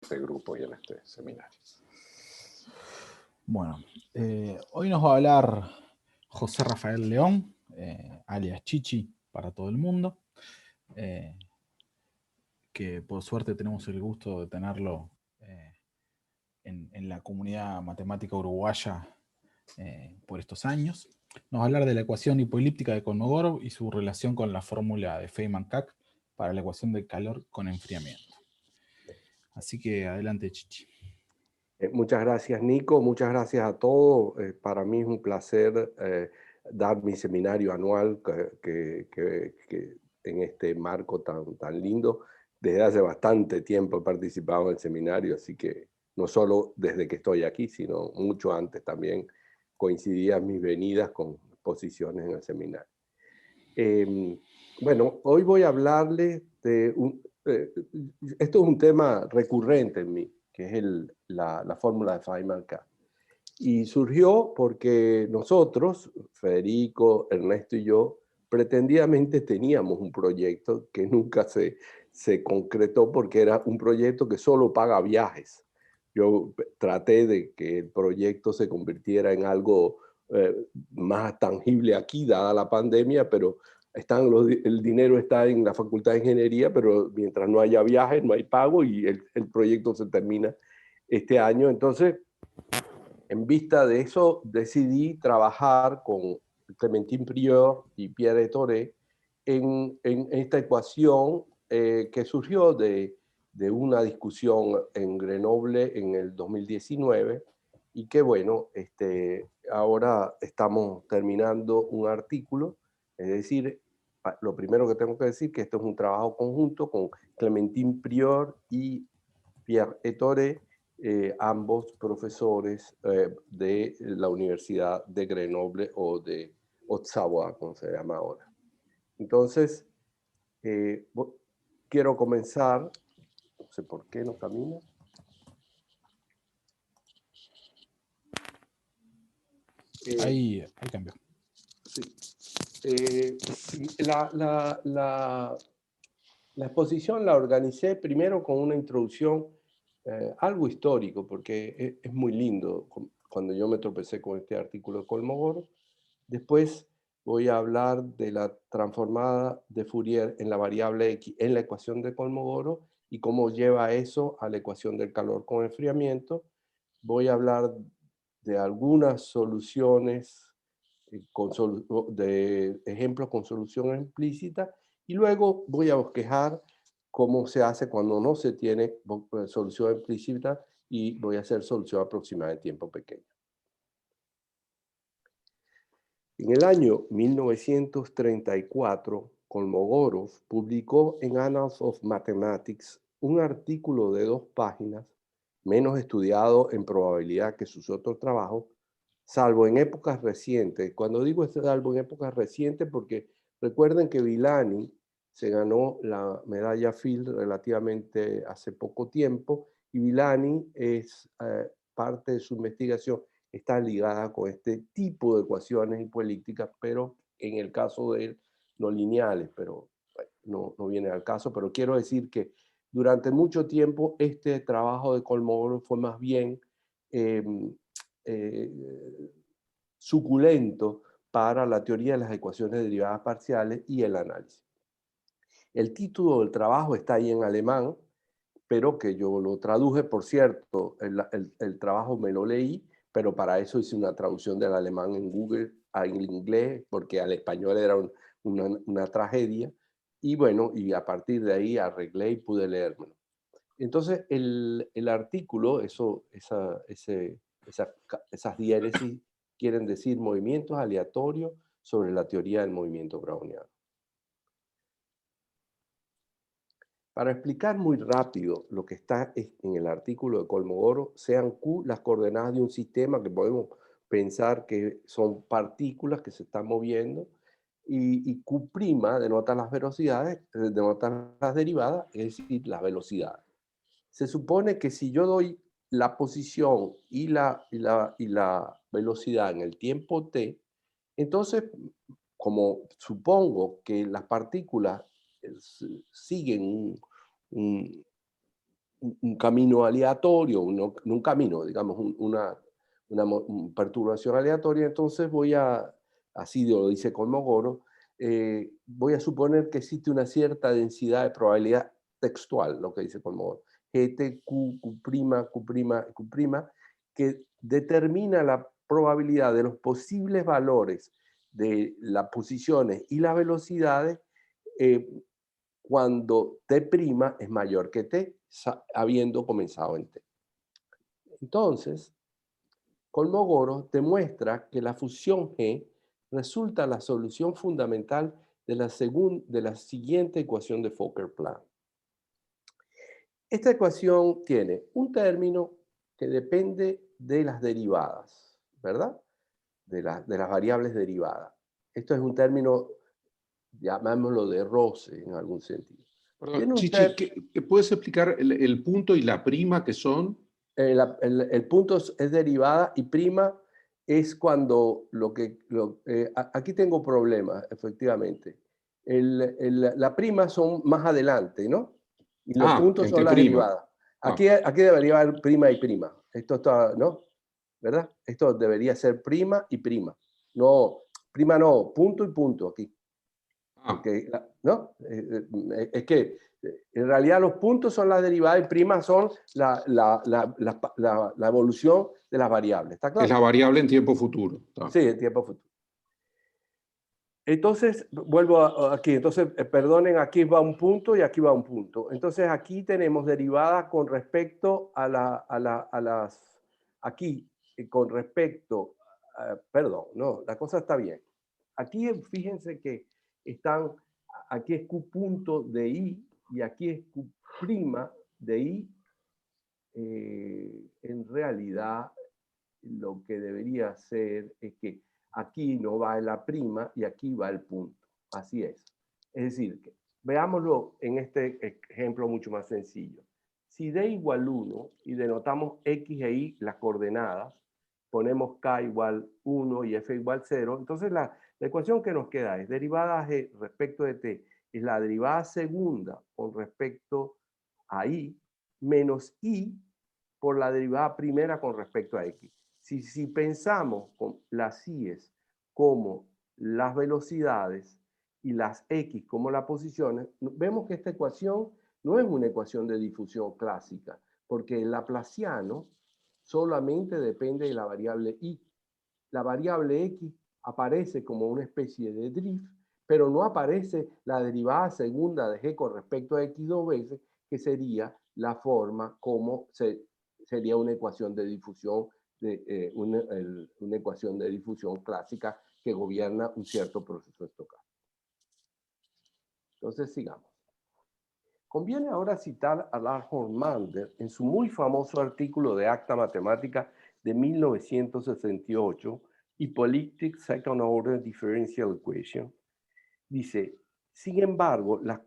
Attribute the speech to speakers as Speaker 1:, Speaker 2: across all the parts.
Speaker 1: este grupo y en este seminario.
Speaker 2: Bueno, hoy nos va a hablar José Rafael León, alias Chichi para todo el mundo, que por suerte tenemos el gusto de tenerlo en la comunidad matemática uruguaya por estos años. Nos va a hablar de la ecuación hipoelíptica de Kolmogorov y su relación con la fórmula de Feynman-Kac para la ecuación del calor con enfriamiento. Así que adelante, Chichi.
Speaker 1: Muchas gracias, Nico. Muchas gracias a todos. Para mí es un placer dar mi seminario anual que en este marco tan lindo. Desde hace bastante tiempo he participado en el seminario, así que no solo desde que estoy aquí, sino mucho antes también coincidían mis venidas con posiciones en el seminario. Bueno, hoy voy a hablarles de esto es un tema recurrente en mí, que es la fórmula de Feynman-Kac. Y surgió porque nosotros, Federico, Ernesto y yo, pretendidamente teníamos un proyecto que nunca se concretó porque era un proyecto que solo paga viajes. Yo traté de que el proyecto se convirtiera en algo más tangible aquí, dada la pandemia, pero el dinero está en la Facultad de Ingeniería, pero mientras no haya viajes, no hay pago y el proyecto se termina este año. Entonces, en vista de eso, decidí trabajar con Clémentine Prieur y Pierre Toré en esta ecuación que surgió de una discusión en Grenoble en el 2019 y que, bueno, ahora estamos terminando un artículo, es decir, lo primero que tengo que decir es que esto es un trabajo conjunto con Clémentine Prieur y Pierre Toré, ambos profesores de la Universidad de Grenoble o de Haute-Savoie, como se llama ahora. Entonces, quiero comenzar, no sé por qué no camina.
Speaker 2: Ahí cambió.
Speaker 1: Sí. La exposición la organicé primero con una introducción algo histórico, porque es muy lindo cuando yo me tropecé con este artículo de Kolmogorov. Después voy a hablar de la transformada de Fourier en la variable X en la ecuación de Kolmogorov y cómo lleva eso a la ecuación del calor con enfriamiento. Voy a hablar de algunas soluciones, de ejemplos con solución implícita, y luego voy a bosquejar cómo se hace cuando no se tiene solución implícita y voy a hacer solución aproximada en tiempo pequeño. En el año 1934, Kolmogorov publicó en Annals of Mathematics un artículo de 2 páginas, menos estudiado en probabilidad que sus otros trabajos, salvo en épocas recientes. Cuando digo salvo en épocas recientes, porque recuerden que Villani se ganó la medalla Fields relativamente hace poco tiempo, y Villani es parte de su investigación está ligada con este tipo de ecuaciones hipoelípticas, pero en el caso de él, no lineales, pero bueno, no viene al caso, pero quiero decir que durante mucho tiempo este trabajo de Kolmogorov fue más bien suculento para la teoría de las ecuaciones derivadas parciales y el análisis. El título del trabajo está ahí en alemán, pero que yo lo traduje, por cierto, el trabajo me lo leí, pero para eso hice una traducción del alemán en Google al inglés, porque al español era una tragedia, y bueno, y a partir de ahí arreglé y pude leérmelo. Entonces, el artículo, esas diéresis quieren decir movimientos aleatorios sobre la teoría del movimiento browniano. Para explicar muy rápido lo que está en el artículo de Kolmogorov, sean Q las coordenadas de un sistema que podemos pensar que son partículas que se están moviendo, y Q' denota las velocidades, denota las derivadas, es decir, las velocidades. Se supone que si yo doy la posición y la velocidad en el tiempo t, entonces, como supongo que las partículas siguen un camino aleatorio, no un camino, digamos, una perturbación aleatoria, entonces así lo dice Kolmogorov, voy a suponer que existe una cierta densidad de probabilidad textual, lo que dice Kolmogorov, GT, Q, Q', Q', que determina la probabilidad de los posibles valores de las posiciones y las velocidades cuando T' es mayor que T, habiendo comenzado en T. Entonces, Kolmogorov demuestra que la función G resulta la solución fundamental de la siguiente ecuación de Fokker-Plan. Esta ecuación tiene un término que depende de las derivadas, ¿verdad? De las variables derivadas. Esto es un término, llamémoslo de roce en algún sentido.
Speaker 3: Perdón, Chichi, ¿puedes explicar el punto y la prima que son?
Speaker 1: El punto es derivada y prima es cuando aquí tengo problemas, efectivamente. La prima son más adelante, ¿no? Y los puntos son las derivadas. Aquí debería haber prima y prima. Esto está, ¿no? ¿Verdad? Esto debería ser prima y prima. No, prima no, punto y punto aquí. Porque, ¿no? Es que en realidad los puntos son las derivadas y primas son la evolución de las variables. ¿Está claro?
Speaker 3: Es la variable en tiempo futuro.
Speaker 1: Sí, en tiempo futuro. Entonces, vuelvo aquí. Entonces, perdonen, aquí va un punto y aquí va un punto. Entonces, aquí tenemos derivadas con respecto a las... Aquí, con respecto... perdón, no, la cosa está bien. Aquí, fíjense que aquí es Q punto de I y aquí es Q' de I. En realidad, lo que debería ser es que aquí no va la prima y aquí va el punto. Así es. Es decir, que, veámoslo en este ejemplo mucho más sencillo. Si D igual 1 y denotamos X e Y las coordenadas, ponemos K igual 1 y F igual 0, entonces la ecuación que nos queda es derivada G respecto de T, es la derivada segunda con respecto a Y, menos Y por la derivada primera con respecto a X. Si pensamos con las I's como las velocidades y las X como las posiciones, vemos que esta ecuación no es una ecuación de difusión clásica, porque el laplaciano solamente depende de la variable Y. La variable X aparece como una especie de drift, pero no aparece la derivada segunda de G con respecto a X dos veces, que sería la forma como sería una ecuación de difusión, una ecuación de difusión clásica que gobierna un cierto proceso estocástico. Entonces, sigamos. Conviene ahora citar a Lars Hormander en su muy famoso artículo de Acta Matemática de 1968, Hypolectic Second Order Differential Equation. Dice, sin embargo, las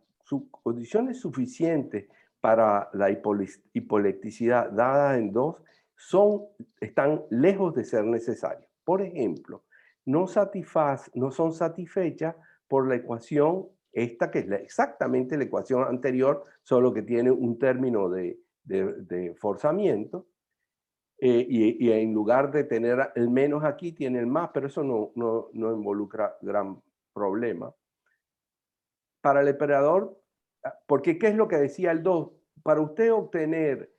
Speaker 1: condiciones suficientes para la hipolecticidad dada en 2 están lejos de ser necesarias. Por ejemplo, no son satisfechas por la ecuación esta, que es exactamente la ecuación anterior, solo que tiene un término de forzamiento, y en lugar de tener el menos aquí, tiene el más, pero eso no involucra gran problema. Para el operador, porque ¿qué es lo que decía el 2? Para usted obtener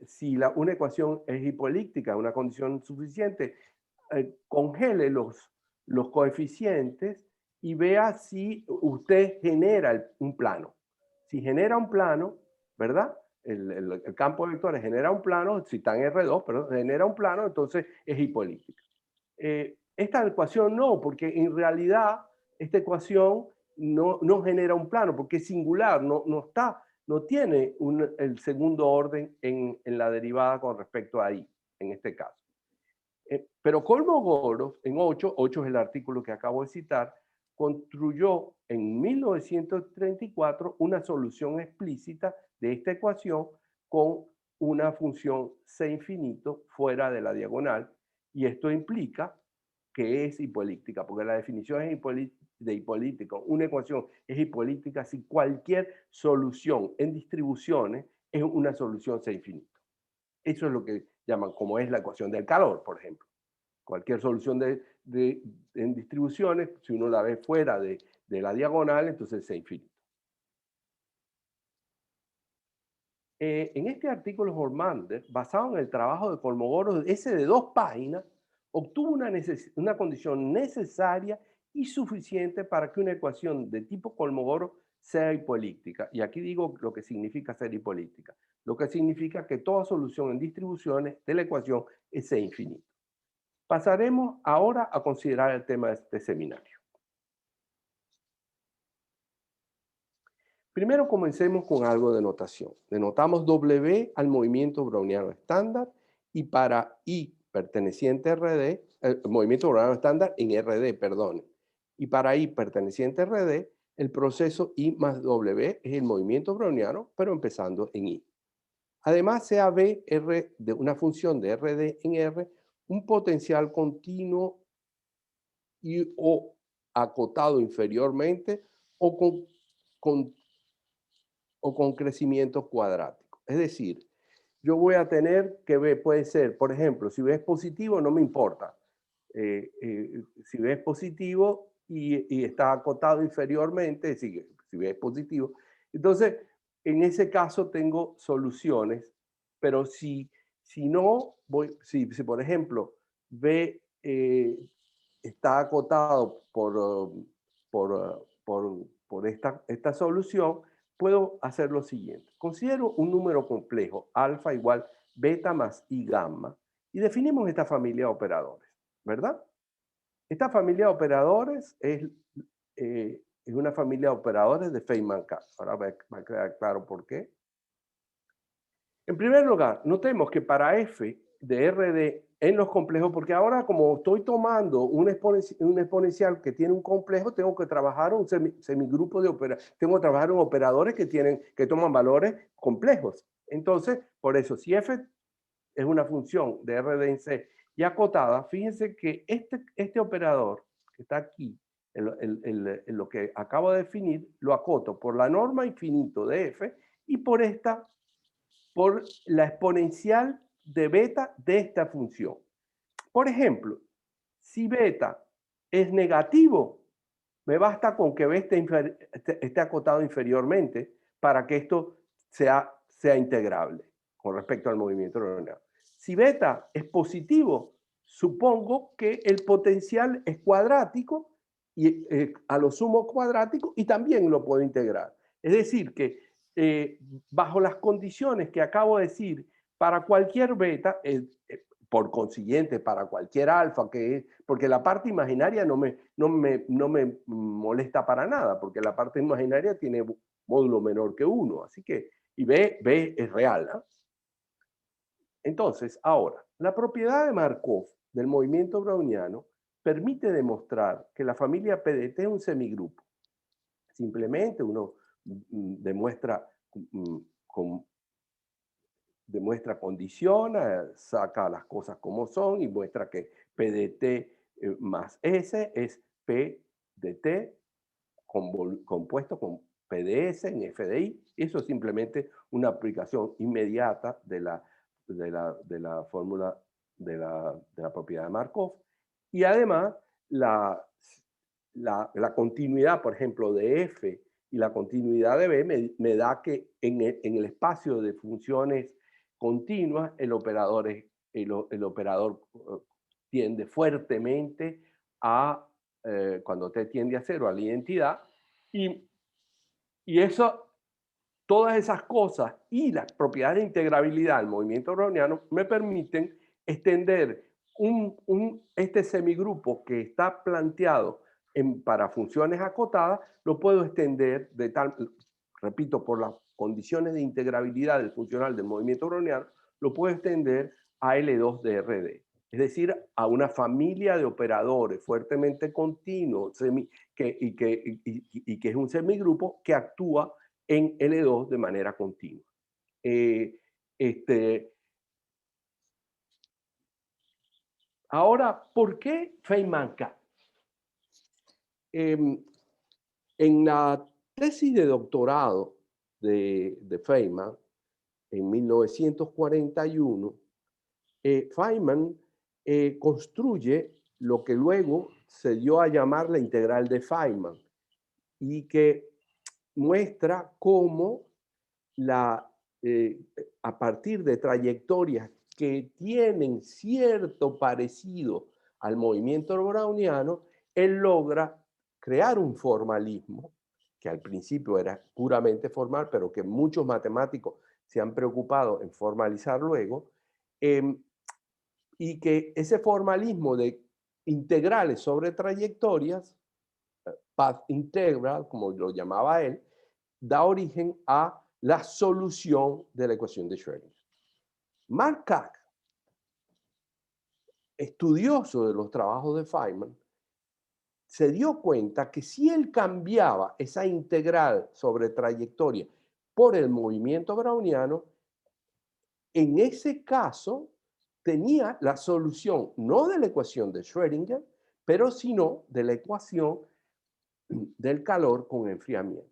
Speaker 1: si una ecuación es hipolíptica, una condición suficiente, congele los coeficientes y vea si usted genera un plano. Si genera un plano, ¿verdad? El campo de vectores genera un plano, si está en R2, pero genera un plano, entonces es hipolíptica. Esta ecuación no, porque en realidad esta ecuación no genera un plano, porque es singular, no tiene el segundo orden en la derivada con respecto a I, en este caso. Pero Kolmogorov, en 8 es el artículo que acabo de citar, construyó en 1934 una solución explícita de esta ecuación con una función C infinito fuera de la diagonal, y esto implica que es hipolíptica, porque la definición de hipolíptica, una ecuación es hipolíptica si cualquier solución en distribuciones es una solución C infinito. Eso es lo que llaman, como es la ecuación del calor, por ejemplo. Cualquier solución en distribuciones, si uno la ve fuera de la diagonal, entonces es infinito. En este artículo, Hormander, basado en el trabajo de Kolmogorov, ese de 2 páginas, obtuvo una condición necesaria y suficiente para que una ecuación de tipo Kolmogorov sea hipolíptica. Y aquí digo lo que significa ser hipolíptica. Lo que significa que toda solución en distribuciones de la ecuación es C infinito. Pasaremos ahora a considerar el tema de este seminario. Primero comencemos con algo de notación. Denotamos W al movimiento browniano estándar y para I perteneciente a RD, el movimiento browniano estándar en RD, perdón. Y para I perteneciente a RD, el proceso I más W es el movimiento browniano, pero empezando en I. Además, sea B R de una función de RD en R un potencial continuo y o acotado inferiormente o con crecimiento cuadrático. Es decir, yo voy a tener que B puede ser, por ejemplo, si B es positivo, no me importa. Si B es positivo y está acotado inferiormente, si B es positivo. Entonces, en ese caso tengo soluciones, pero si no, si por ejemplo B está acotado por esta solución, puedo hacer lo siguiente. Considero un número complejo, alfa igual beta más i gamma, y definimos esta familia de operadores, ¿verdad? Esta familia de operadores es una familia de operadores de Feynman-K. Ahora va a quedar claro por qué. En primer lugar, notemos que para f de RD en los complejos, porque ahora como estoy tomando un exponencial que tiene un complejo, tengo que trabajar un semigrupo de operadores, tengo que trabajar en operadores que toman valores complejos. Entonces, por eso, si f es una función de RD en C y acotada, fíjense que este operador que está aquí, en lo que acabo de definir, lo acoto por la norma infinito de f y por la exponencial de beta de esta función. Por ejemplo, si beta es negativo, me basta con que b esté acotado inferiormente para que esto sea integrable con respecto al movimiento neuronal. Si beta es positivo, supongo que el potencial es cuadrático y a lo sumo cuadrático y también lo puedo integrar. Es decir, que bajo las condiciones que acabo de decir, para cualquier beta, por consiguiente, para cualquier alfa, porque la parte imaginaria no me molesta para nada, porque la parte imaginaria tiene módulo menor que 1, así que, y B es real, ¿no? Entonces, ahora, la propiedad de Markov del movimiento browniano permite demostrar que la familia PDT es un semigrupo. Simplemente uno demuestra condiciona, saca las cosas como son y muestra que PDT más S es P de T compuesto con PDS en FDI. Eso es simplemente una aplicación inmediata de la fórmula de la propiedad de Markov. Y además, la continuidad, por ejemplo, de F y la continuidad de B me da que en el espacio de funciones continuas, el operador tiende fuertemente a, cuando t tiende a 0, a la identidad, y eso, todas esas cosas y las propiedades de integrabilidad del movimiento browniano me permiten extender este semigrupo que está planteado para funciones acotadas, lo puedo extender repito, por las condiciones de integrabilidad del funcional del movimiento browniano, lo puedo extender a L2 de RD. Es decir, a una familia de operadores fuertemente continuos y que es un semigrupo que actúa en L2 de manera continua. Ahora, ¿por qué Feynman-K? En la tesis de doctorado de Feynman, en 1941, Feynman construye lo que luego se dio a llamar la integral de Feynman y que muestra cómo a partir de trayectorias que tienen cierto parecido al movimiento browniano, él logra crear un formalismo que al principio era puramente formal, pero que muchos matemáticos se han preocupado en formalizar luego, y que ese formalismo de integrales sobre trayectorias, path integral, como lo llamaba él, da origen a la solución de la ecuación de Schrödinger. Mark Kac, estudioso de los trabajos de Feynman, se dio cuenta que si él cambiaba esa integral sobre trayectoria por el movimiento browniano, en ese caso tenía la solución no de la ecuación de Schrödinger, pero sino de la ecuación del calor con enfriamiento.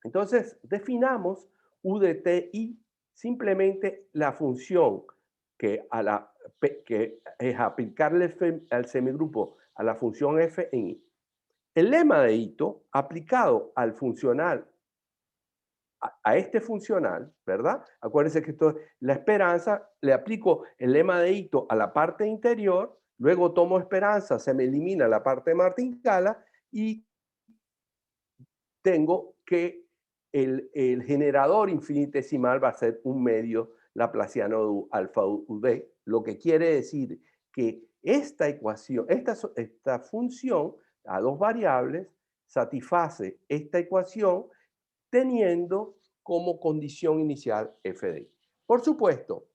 Speaker 1: Entonces, definamos U de TI simplemente la función que es aplicarle al semigrupo a la función f en I. El lema de Ito, aplicado al funcional, a este funcional, ¿verdad? Acuérdense que esto es la esperanza, le aplico el lema de Ito a la parte interior, luego tomo esperanza, se me elimina la parte martingala y tengo que el generador infinitesimal va a ser un medio laplaciano de alfa v, lo que quiere decir que esta ecuación, esta función a dos variables satisface esta ecuación teniendo como condición inicial f de i. Por supuesto,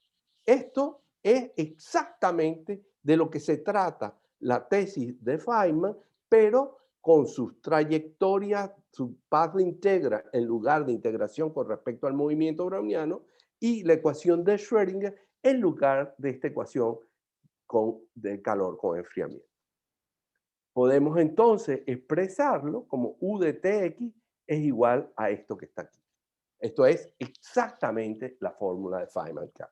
Speaker 1: esto es exactamente de lo que se trata la tesis de Feynman, pero con sus trayectorias, su path integral en lugar de integración con respecto al movimiento browniano y la ecuación de Schrödinger en lugar de esta ecuación del calor con enfriamiento. Podemos entonces expresarlo como U de Tx es igual a esto que está aquí. Esto es exactamente la fórmula de Feynman-Kac.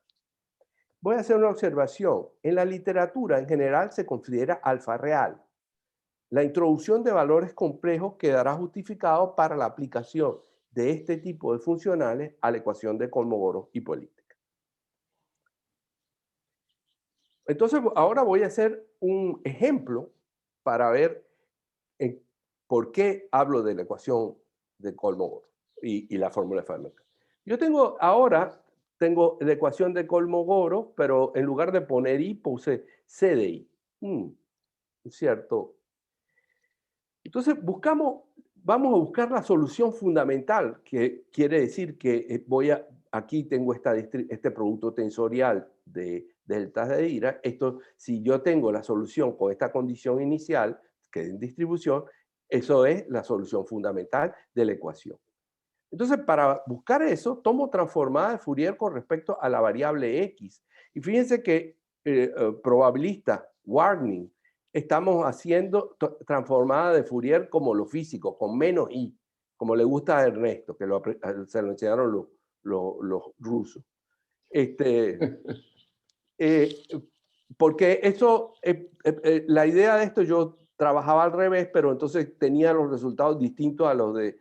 Speaker 1: Voy a hacer una observación. En la literatura en general se considera alfa real. La introducción de valores complejos quedará justificado para la aplicación de este tipo de funcionales a la ecuación de Kolmogorov hipolíptica. Entonces, ahora voy a hacer un ejemplo para ver por qué hablo de la ecuación de Kolmogorov y la fórmula de Feynman-Kac. Yo tengo la ecuación de Kolmogorov, pero en lugar de poner I, puse C de I. ¿Cierto? Entonces, vamos a buscar la solución fundamental, que quiere decir que aquí tengo este producto tensorial de deltas de Dirac. Esto, si yo tengo la solución con esta condición inicial, que es en distribución, eso es la solución fundamental de la ecuación. Entonces, para buscar eso, tomo transformada de Fourier con respecto a la variable X. Y fíjense que probabilista, Warning, estamos haciendo transformada de Fourier como lo físico, con menos I, como le gusta a Ernesto, que se lo enseñaron los rusos. Porque eso, la idea de esto yo trabajaba al revés, pero entonces tenía los resultados distintos a los de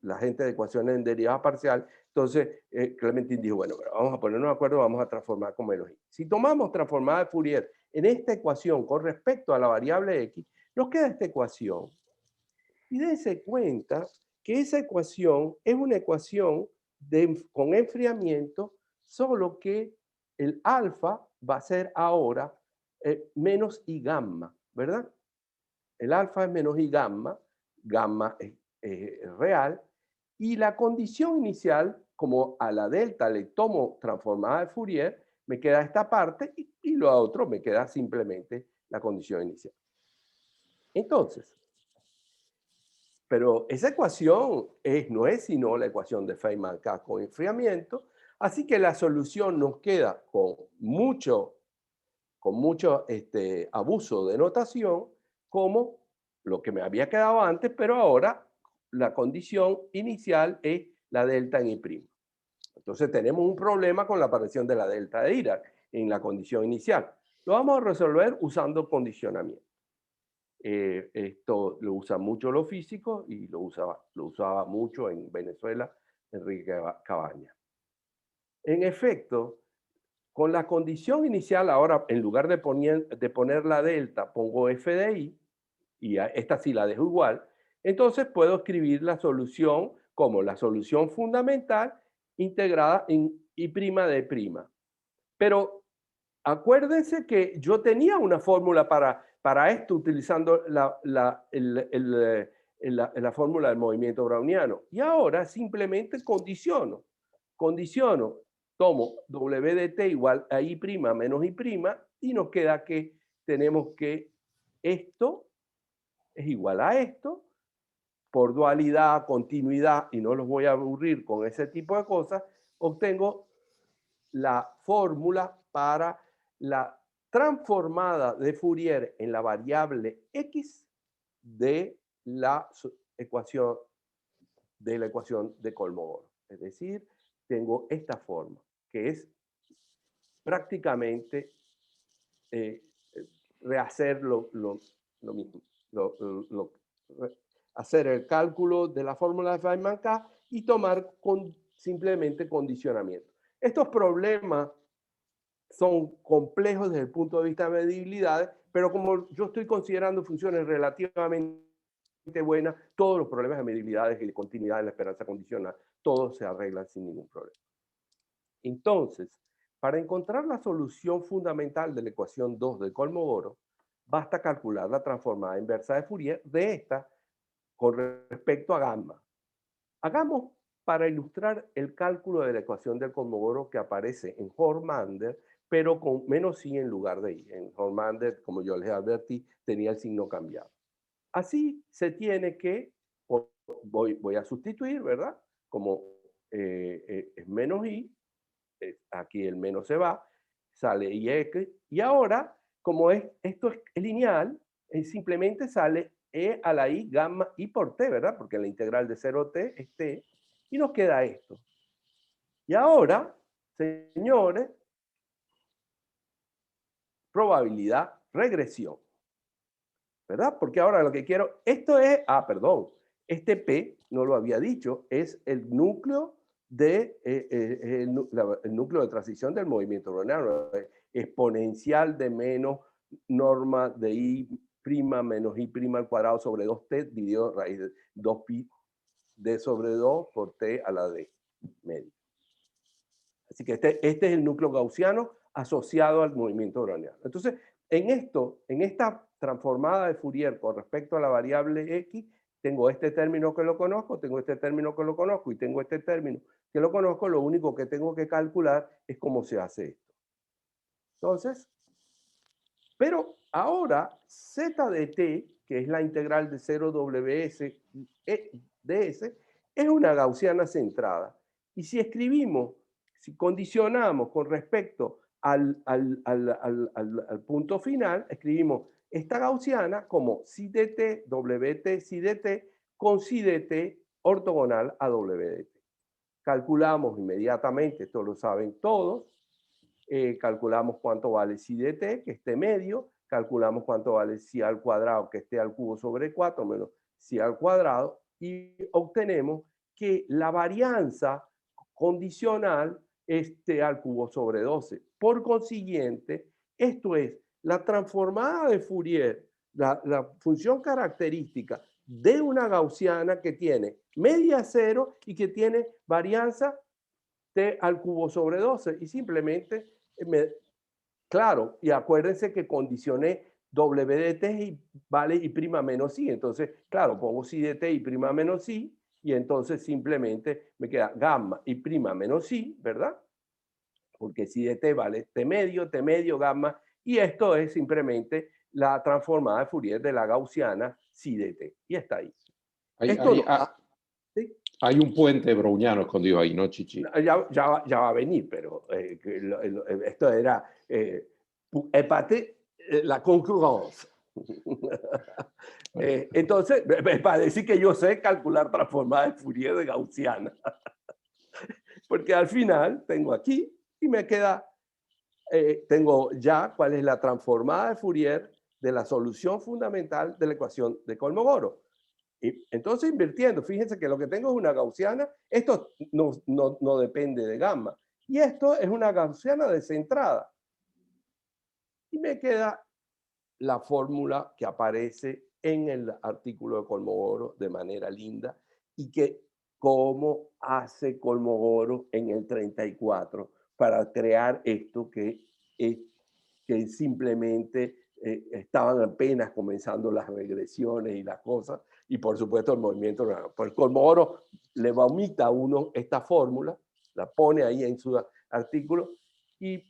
Speaker 1: la gente de ecuaciones en derivada parcial. Entonces, Clementine dijo, bueno, pero vamos a ponernos de acuerdo, vamos a transformar con menos i. Si tomamos transformada de Fourier en esta ecuación con respecto a la variable x, nos queda esta ecuación. Y dense cuenta que esa ecuación es una ecuación con enfriamiento, solo que el alfa va a ser ahora menos I gamma, ¿verdad? El alfa es menos I gamma, gamma es real, y la condición inicial, como a la delta le tomo transformada de Fourier, me queda esta parte y lo otro me queda simplemente la condición inicial. Entonces, pero esa ecuación no es sino la ecuación de Feynman-Kac con enfriamiento, así que la solución nos queda con mucho abuso de notación, como lo que me había quedado antes, pero ahora la condición inicial es la delta en I'. Entonces tenemos un problema con la aparición de la delta de Dirac en la condición inicial. Lo vamos a resolver usando condicionamiento. Esto lo usan mucho los físicos y lo usaba mucho en Venezuela Enrique Cabañas. En efecto, con la condición inicial, ahora en lugar de poner la delta, pongo f de i, y esta sí la dejo igual, entonces puedo escribir la solución como la solución fundamental integrada en i' de prima. Pero acuérdense que yo tenía una fórmula para esto utilizando la fórmula del movimiento browniano. Y ahora simplemente condiciono, tomo w de t igual a i' menos i', y nos queda que tenemos que esto es igual a esto, por dualidad, continuidad, y no los voy a aburrir con ese tipo de cosas, obtengo la fórmula para la transformada de Fourier en la variable x de la ecuación de Kolmogorov. Es decir, tengo esta forma, que es prácticamente rehacer lo mismo. Hacer el cálculo de la fórmula de Feynman-K y tomar simplemente condicionamiento. Estos problemas son complejos desde el punto de vista de medibilidad, pero como yo estoy considerando funciones relativamente buenas, todos los problemas de medibilidad y de continuidad en la esperanza condicional, todos se arreglan sin ningún problema. Entonces, para encontrar la solución fundamental de la ecuación 2 de Kolmogorov, basta calcular la transformada inversa de Fourier de esta con respecto a gamma. Hagamos para ilustrar el cálculo de la ecuación del Kolmogorov que aparece en Hormander, pero con menos i en lugar de i. En Hormander, como yo les advertí, tenía el signo cambiado. Así se tiene que, voy a sustituir, ¿verdad? Como es menos i, aquí el menos se va, sale ix, y ahora, como esto es lineal, simplemente sale e a la i gamma i por t, ¿verdad? Porque la integral de 0t es t, y nos queda esto. Y ahora, señores, probabilidad regresión, ¿verdad? Porque ahora lo que quiero, esto es, este P, no lo había dicho, es el núcleo el núcleo de transición del movimiento browniano, exponencial de menos norma de i' menos i' al cuadrado sobre 2t dividido raíz de 2pi d sobre 2 por t a la d medio. Así que este es el núcleo gaussiano asociado al movimiento browniano. Entonces, en esta transformada de Fourier con respecto a la variable x, tengo este término que lo conozco, tengo este término que lo conozco y tengo este término que lo conozco. Lo único que tengo que calcular es cómo se hace esto. Entonces, pero ahora z de t, que es la integral de 0ws ds, es una gaussiana centrada. Y si condicionamos con respecto al punto final, escribimos esta gaussiana como psi dt, wt, psi dt, con psi dt ortogonal a wdt. Calculamos inmediatamente, esto lo saben todos, calculamos cuánto vale psi dt, que esté medio, calculamos cuánto vale psi al cuadrado, que esté al cubo sobre 4 menos psi al cuadrado, y obtenemos que la varianza condicional esté al cubo sobre 12. Por consiguiente, esto es la transformada de Fourier, la función característica de una gaussiana que tiene media cero y que tiene varianza t al cubo sobre 12. Y simplemente, claro, y acuérdense que condicioné w de t y vale i' menos i. Entonces, claro, pongo psi de t y' menos i, y entonces simplemente me queda gamma i' menos i, ¿verdad? Porque psi de t vale t medio, gamma, y esto es simplemente la transformada de Fourier de la gaussiana psi de t. Y está ahí.
Speaker 3: ¿Sí? Hay un puente browniano escondido ahí, ¿no, Chichi?
Speaker 1: Ya va a venir, pero esto era la concurrencia. Entonces, para decir que yo sé calcular transformada de Fourier de gaussiana. Porque al final tengo aquí y me queda, tengo ya cuál es la transformada de Fourier de la solución fundamental de la ecuación de Kolmogorov. Y entonces invirtiendo, fíjense que lo que tengo es una gaussiana, esto no depende de gamma, y esto es una gaussiana descentrada. Y me queda la fórmula que aparece en el artículo de Kolmogorov de manera linda, y que cómo hace Kolmogorov en el 34 para crear esto que simplemente estaban apenas comenzando las regresiones y las cosas, y por supuesto el movimiento. Pues Kolmogorov le vomita a uno esta fórmula, la pone ahí en su artículo, y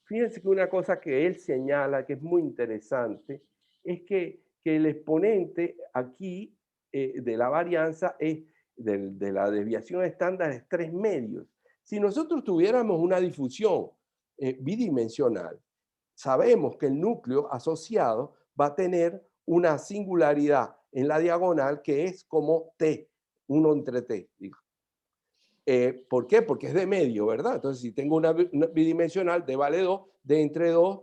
Speaker 1: fíjense que una cosa que él señala que es muy interesante es que el exponente aquí de la varianza es de la desviación estándar es 3 medios. Si nosotros tuviéramos una difusión bidimensional, sabemos que el núcleo asociado va a tener una singularidad en la diagonal que es como t, 1 entre t. ¿Por qué? Porque es de medio, ¿verdad? Entonces, si tengo una bidimensional, d vale 2, d entre 2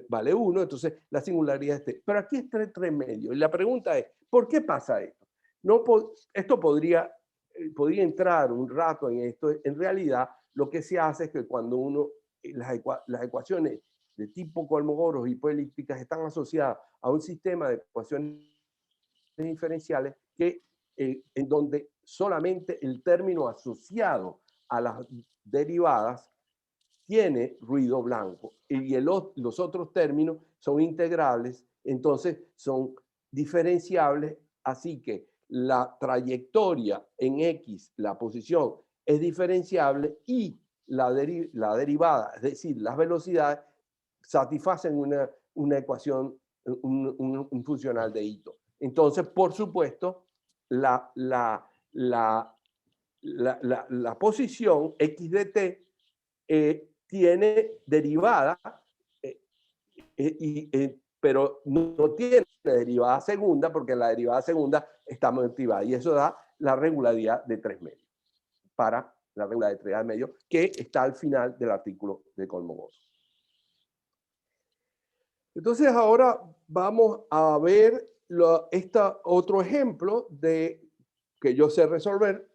Speaker 1: vale 1, entonces la singularidad es t. Pero aquí es 3 medios. Y la pregunta es, ¿por qué pasa esto? Esto podría entrar un rato en esto. En realidad, lo que se hace es que cuando las ecuaciones de tipo Kolmogorov hipoelípticas están asociadas a un sistema de ecuaciones diferenciales en donde solamente el término asociado a las derivadas tiene ruido blanco y los otros términos son integrables, entonces son diferenciables, así que la trayectoria en X, la posición, es diferenciable y la derivada, es decir, las velocidades, satisfacen una ecuación, un funcional de Ito. Entonces, por supuesto, la posición x de t tiene derivada, pero no tiene derivada segunda, porque la derivada segunda está motivada, y eso da la regularidad de 3 medios, para la regularidad de 3 medios, que está al final del artículo de Kolmogorov. Entonces ahora vamos a ver otro ejemplo que yo sé resolver,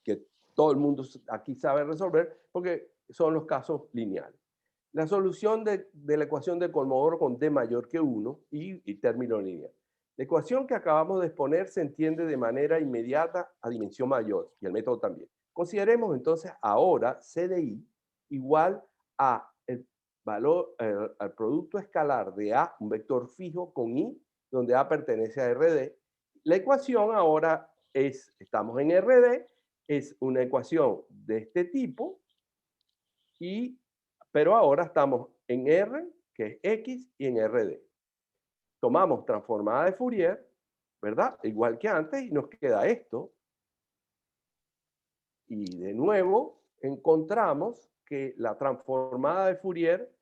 Speaker 1: que todo el mundo aquí sabe resolver, porque son los casos lineales. La solución de la ecuación de Kolmogorov con d mayor que 1 y término lineal. La ecuación que acabamos de exponer se entiende de manera inmediata a dimensión mayor, y el método también. Consideremos entonces ahora C de I igual a el valor, al producto escalar de A, un vector fijo con I, donde A pertenece a RD. La ecuación ahora estamos en RD, es una ecuación de este tipo, pero ahora estamos en R, que es X, y en RD. Tomamos transformada de Fourier, ¿verdad? Igual que antes, y nos queda esto. Y de nuevo encontramos que la transformada de Fourier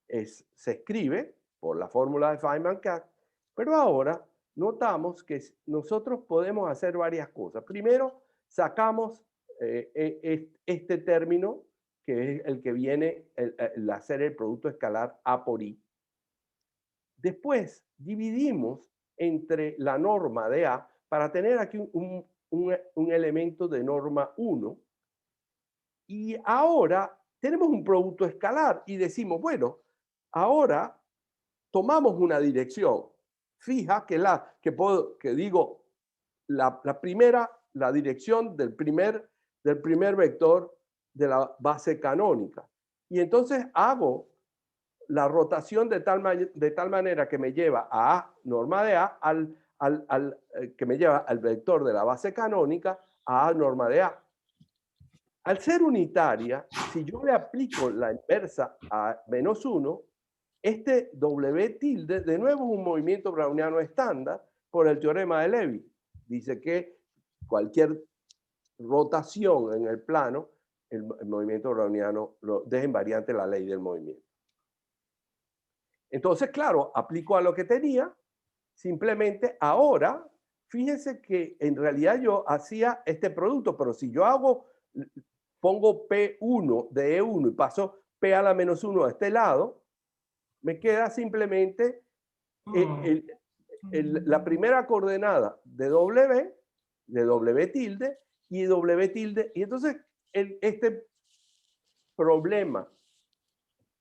Speaker 1: se escribe por la fórmula de Feynman-Katz, pero ahora notamos que nosotros podemos hacer varias cosas. Primero, sacamos este término, que es el que viene el hacer el producto escalar A por I. Después, dividimos entre la norma de A para tener aquí un elemento de norma 1. Y ahora tenemos un producto escalar y decimos, bueno, ahora tomamos una dirección fija, que digo, la dirección del primer vector de la base canónica. Y entonces hago la rotación de tal manera que me lleva a A, norma de A, que me lleva al vector de la base canónica a A, norma de A. Al ser unitaria, si yo le aplico la inversa a -1, este W tilde de nuevo es un movimiento browniano estándar por el teorema de Levi. Dice que cualquier rotación en el plano, el movimiento browniano deja invariante la ley del movimiento. Entonces, claro, aplico a lo que tenía, simplemente ahora fíjense que en realidad yo hacía este producto, pero si yo pongo P1 de E1 y paso P a la menos 1 a este lado, me queda simplemente la primera coordenada de W tilde y W tilde. Y entonces este problema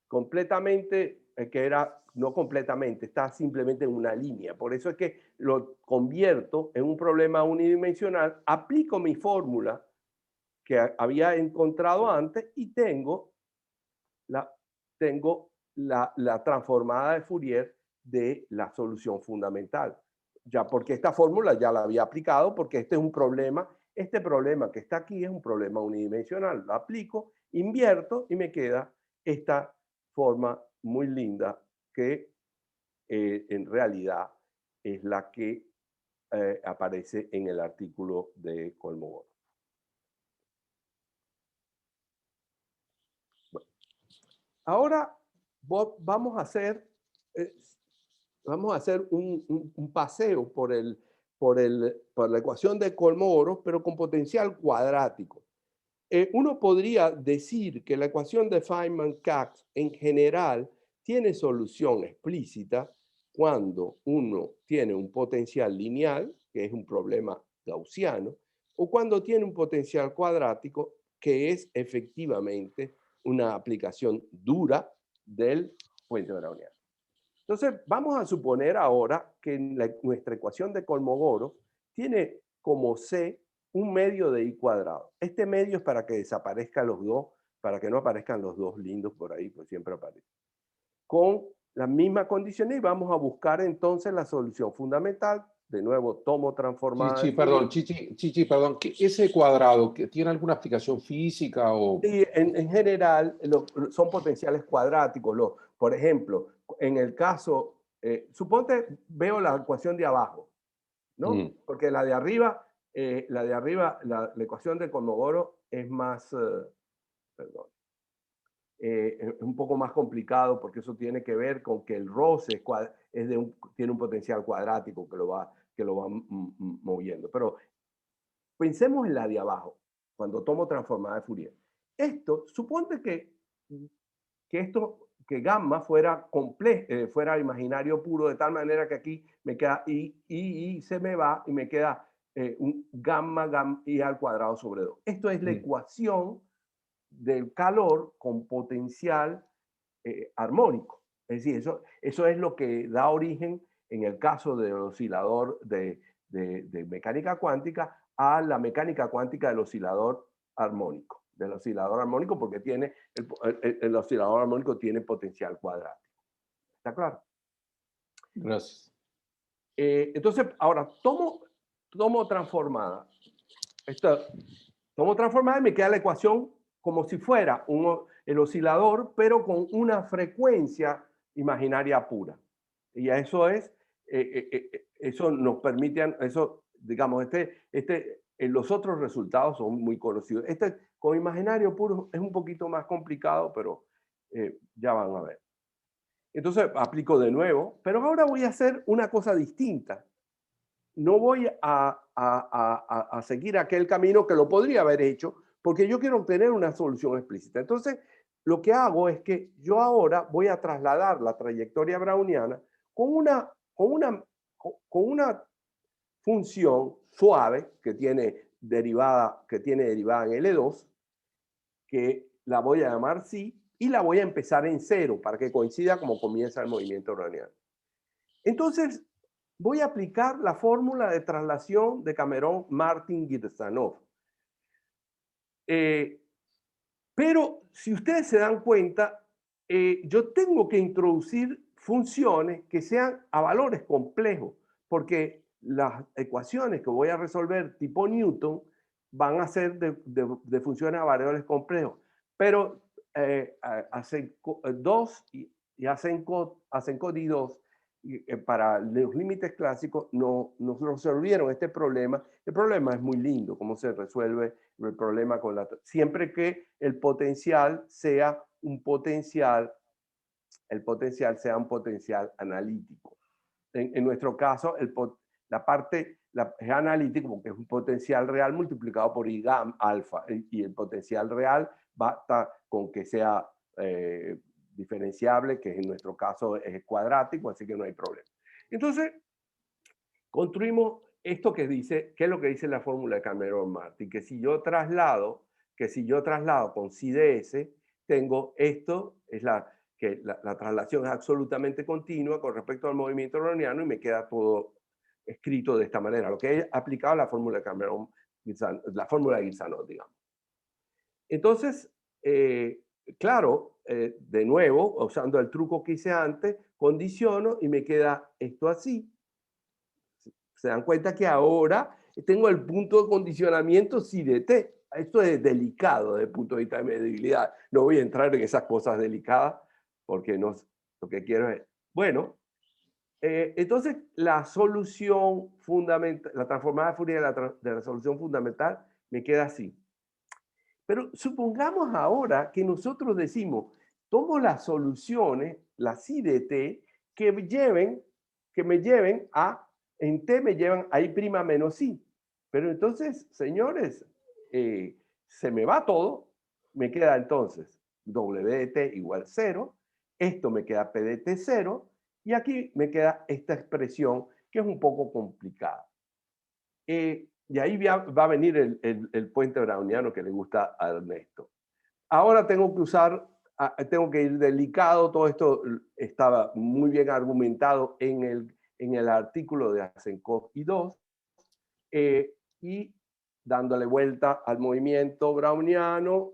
Speaker 1: completamente, que era, no completamente, está simplemente en una línea. Por eso es que lo convierto en un problema unidimensional, aplico mi fórmula que había encontrado antes y tengo la transformada de Fourier de la solución fundamental. Ya porque esta fórmula ya la había aplicado, porque este es un problema, este problema que está aquí es un problema unidimensional. Lo aplico, invierto y me queda esta forma muy linda que en realidad es la que aparece en el artículo de Kolmogorov. Bueno, ahora vamos a hacer un paseo por la ecuación de Kolmogorov, pero con potencial cuadrático. Uno podría decir que la ecuación de Feynman-Kac en general tiene solución explícita cuando uno tiene un potencial lineal, que es un problema gaussiano, o cuando tiene un potencial cuadrático, que es efectivamente una aplicación dura del puente browniano. Entonces, vamos a suponer ahora que nuestra ecuación de Kolmogorov tiene como C un medio de I cuadrado. Este medio es para que desaparezcan los dos, para que no aparezcan los dos lindos por ahí, pues siempre aparecen. Con la misma condición y vamos a buscar entonces la solución fundamental. De nuevo, tomo transformada.
Speaker 3: Chichi, perdón, ¿que ese cuadrado que tiene alguna aplicación física o...?
Speaker 1: Sí, en general son potenciales cuadráticos. Por ejemplo, en el caso, suponte veo la ecuación de abajo, ¿no? Porque la de arriba, la ecuación de Kolmogorov es más, perdón, es un poco más complicado porque eso tiene que ver con que el roce tiene un potencial cuadrático que lo va moviendo. Pero pensemos en la de abajo, cuando tomo transformada de Fourier. Esto, suponte que gamma fuera fuera imaginario puro, de tal manera que aquí me queda y se me va y me queda un gamma i al cuadrado sobre 2. Esto es la ecuación del calor con potencial armónico. Es decir, eso es lo que da origen, en el caso del oscilador de mecánica cuántica, a la mecánica cuántica del oscilador armónico. Porque tiene el oscilador armónico tiene potencial cuadrático. ¿Está claro?
Speaker 3: Gracias.
Speaker 1: Entonces, ahora tomo transformada. Tomo transformada y me queda la ecuación como si fuera el oscilador, pero con una frecuencia imaginaria pura. Y eso eso nos permite, digamos, los otros resultados son muy conocidos. Con imaginario puro es un poquito más complicado, pero ya van a ver. Entonces aplico de nuevo, pero ahora voy a hacer una cosa distinta. No voy a seguir aquel camino que lo podría haber hecho, porque yo quiero obtener una solución explícita. Entonces, lo que hago es que yo ahora voy a trasladar la trayectoria browniana con una función suave que tiene derivada en L2, que la voy a llamar psi, y la voy a empezar en 0 para que coincida como comienza el movimiento browniano. Entonces, voy a aplicar la fórmula de traslación de Cameron-Martin-Girsanov. Pero si ustedes se dan cuenta, yo tengo que introducir funciones que sean a valores complejos, porque las ecuaciones que voy a resolver tipo Newton van a ser de funciones a valores complejos. Pero Asenkot y Asenkot y 2 para los límites clásicos no resolvieron este problema. El problema es muy lindo, cómo se resuelve el problema siempre que el potencial sea un potencial analítico. En nuestro caso, la parte es analítico porque es un potencial real multiplicado por I gamma alfa, y el potencial real basta con que sea diferenciable, que en nuestro caso es cuadrático, así que no hay problema. Entonces, construimos esto que dice, ¿qué es lo que dice la fórmula de Cameron-Martin? Que si yo traslado con psi ds, tengo esto, es que la traslación es absolutamente continua con respecto al movimiento browniano y me queda todo escrito de esta manera, lo que he aplicado la fórmula de Cameron, la fórmula de Gilsanov, digamos. Entonces, claro, de nuevo, usando el truco que hice antes, condiciono y me queda esto así. Se dan cuenta que ahora tengo el punto de condicionamiento psi de t. Esto es delicado desde el punto de vista de medibilidad. No voy a entrar en esas cosas delicadas porque no, lo que quiero es... Bueno, entonces la solución fundamental, la transformada de Fourier de la solución fundamental me queda así. Pero supongamos ahora que nosotros decimos, tomo las soluciones, las psi de t, que me lleven a, en t me llevan a i' menos i. Pero entonces, señores, se me va todo, me queda entonces w de t igual 0, esto me queda p de t 0, y aquí me queda esta expresión que es un poco complicada. Y ahí va a venir el puente browniano que le gusta a Ernesto. Ahora tengo que tengo que ir delicado, todo esto estaba muy bien argumentado en el artículo de Asenkov y 2, y dándole vuelta al movimiento browniano,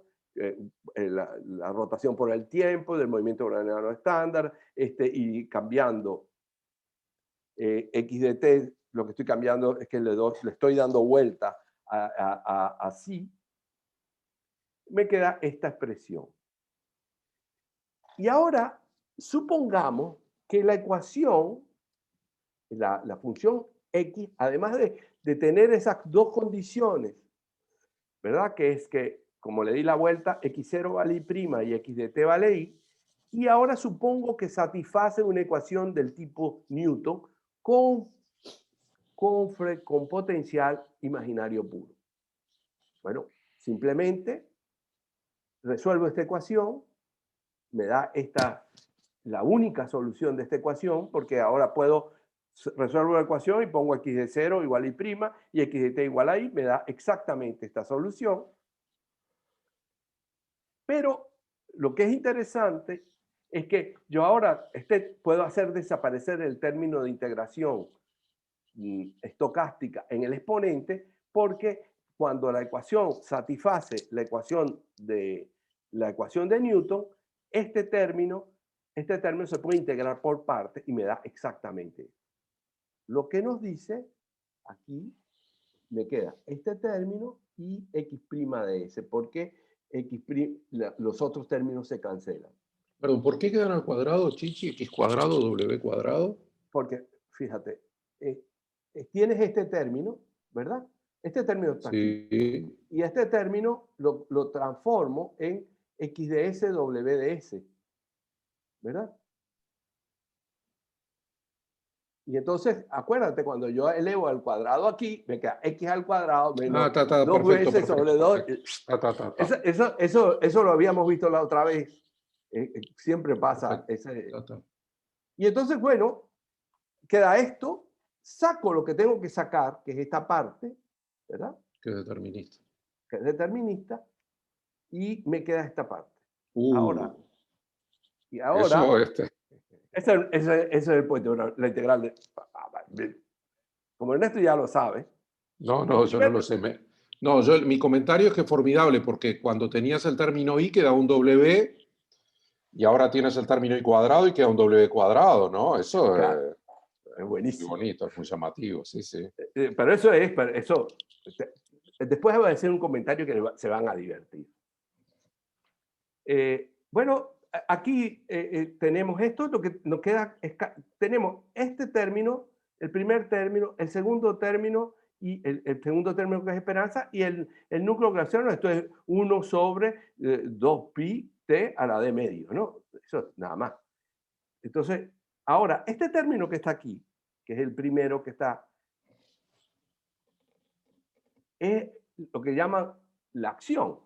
Speaker 1: la rotación por el tiempo del movimiento browniano estándar, y cambiando x de t, lo que estoy cambiando es que le estoy dando vuelta a psi, me queda esta expresión. Y ahora, supongamos que la ecuación, la función x, además de tener esas dos condiciones, ¿verdad? Que es que, como le di la vuelta, x0 vale i' y x de t vale i, y ahora supongo que satisface una ecuación del tipo Newton con potencial imaginario puro. Bueno, simplemente resuelvo esta ecuación, me da la única solución de esta ecuación, porque ahora resuelvo la ecuación y pongo x de 0 igual a i' y x de t igual a i, me da exactamente esta solución. Pero lo que es interesante es que yo ahora puedo hacer desaparecer el término de integración estocástica en el exponente, porque cuando la ecuación satisface la ecuación de Newton, este término se puede integrar por partes y me da exactamente eso. Lo que nos dice aquí, me queda este término y x' de s, porque los otros términos se cancelan.
Speaker 3: Perdón, ¿por qué quedan al cuadrado, Chichi? ¿X cuadrado, W cuadrado?
Speaker 1: Porque, fíjate, tienes este término, ¿verdad? Este término está aquí. Y este término lo transformo en x de s, w de s, ¿verdad? Y entonces, acuérdate, cuando yo elevo al cuadrado aquí, me queda x al cuadrado menos 2 veces sobre 2. Eso lo habíamos visto la otra vez. Siempre pasa. Y entonces, bueno, queda esto, saco lo que tengo que sacar, que es esta parte, ¿verdad?
Speaker 3: Que es determinista.
Speaker 1: Que es determinista, y me queda esta parte. Ahora, ese es el puente, la integral de... Como Ernesto ya lo sabe.
Speaker 3: No, yo no lo sé. Mi comentario es que es formidable, porque cuando tenías el término i queda un w, y ahora tienes el término i cuadrado y queda un w cuadrado, ¿no? Eso
Speaker 1: claro, es buenísimo.
Speaker 3: Muy bonito, es muy llamativo, sí.
Speaker 1: Pero eso después voy a hacer un comentario que se van a divertir. Bueno, aquí tenemos esto, lo que nos queda es tenemos este término, el primer término, el segundo término, y el segundo término que es esperanza, y el núcleo gaussiano, esto es 1 sobre 2pi t a la d medio, ¿no? Eso nada más. Entonces, ahora, este término que está aquí, que es el primero que está, es lo que llaman la acción.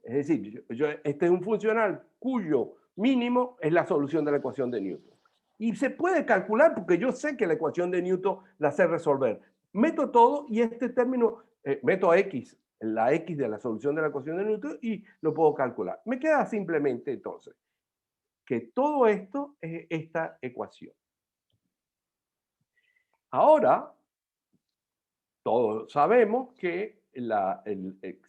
Speaker 1: Es decir, este es un funcional cuyo mínimo es la solución de la ecuación de Newton. Y se puede calcular porque yo sé que la ecuación de Newton la sé resolver. Meto todo y este término, meto a x, la x de la solución de la ecuación de Newton y lo puedo calcular. Me queda simplemente entonces que todo esto es esta ecuación. Ahora, todos sabemos que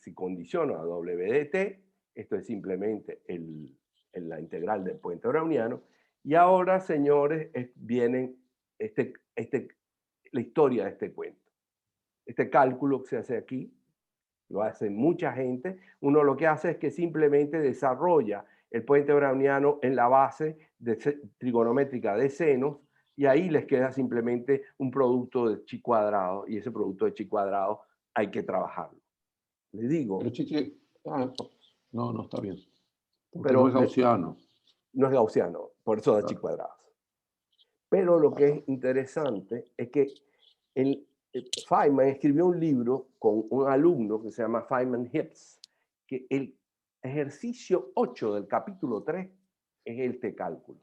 Speaker 1: si condiciono a w de t, esto es simplemente la integral del puente browniano. Y ahora, señores, vienen la historia de este cuento. Este cálculo que se hace aquí, lo hace mucha gente. Uno lo que hace es que simplemente desarrolla el puente browniano en la base trigonométrica de senos, y ahí les queda simplemente un producto de chi cuadrado, y ese producto de chi cuadrado hay que trabajarlo. Les digo...
Speaker 3: Pero chiqui, no está bien. Porque
Speaker 1: pero
Speaker 3: no es gaussiano.
Speaker 1: No es gaussiano, por eso da chi cuadrados. Pero lo que es interesante es que Feynman escribió un libro con un alumno que se llama Feynman Hips, que el ejercicio 8 del capítulo 3 es este cálculo.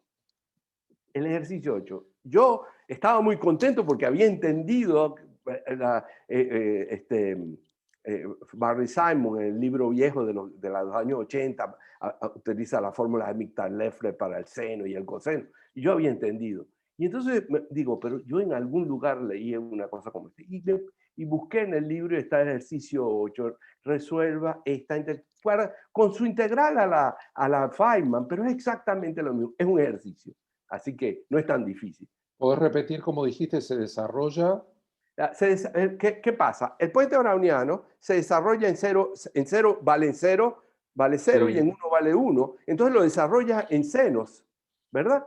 Speaker 1: El ejercicio 8. Yo estaba muy contento porque había entendido Barry Simon, en el libro viejo de los años 80, utiliza la fórmula de Michel-Leffler para el seno y el coseno. Y yo había entendido. Y entonces digo, pero yo en algún lugar leí una cosa como esta. Y busqué en el libro y está el ejercicio 8. Resuelva con su integral a la Feynman, pero es exactamente lo mismo. Es un ejercicio. Así que no es tan difícil.
Speaker 3: ¿Podés repetir cómo dijiste? ¿Se desarrolla?
Speaker 1: ¿Qué pasa? El puente browniano se desarrolla en 0 vale 0, sí. Y en 1 vale 1. Entonces lo desarrolla en senos, ¿verdad?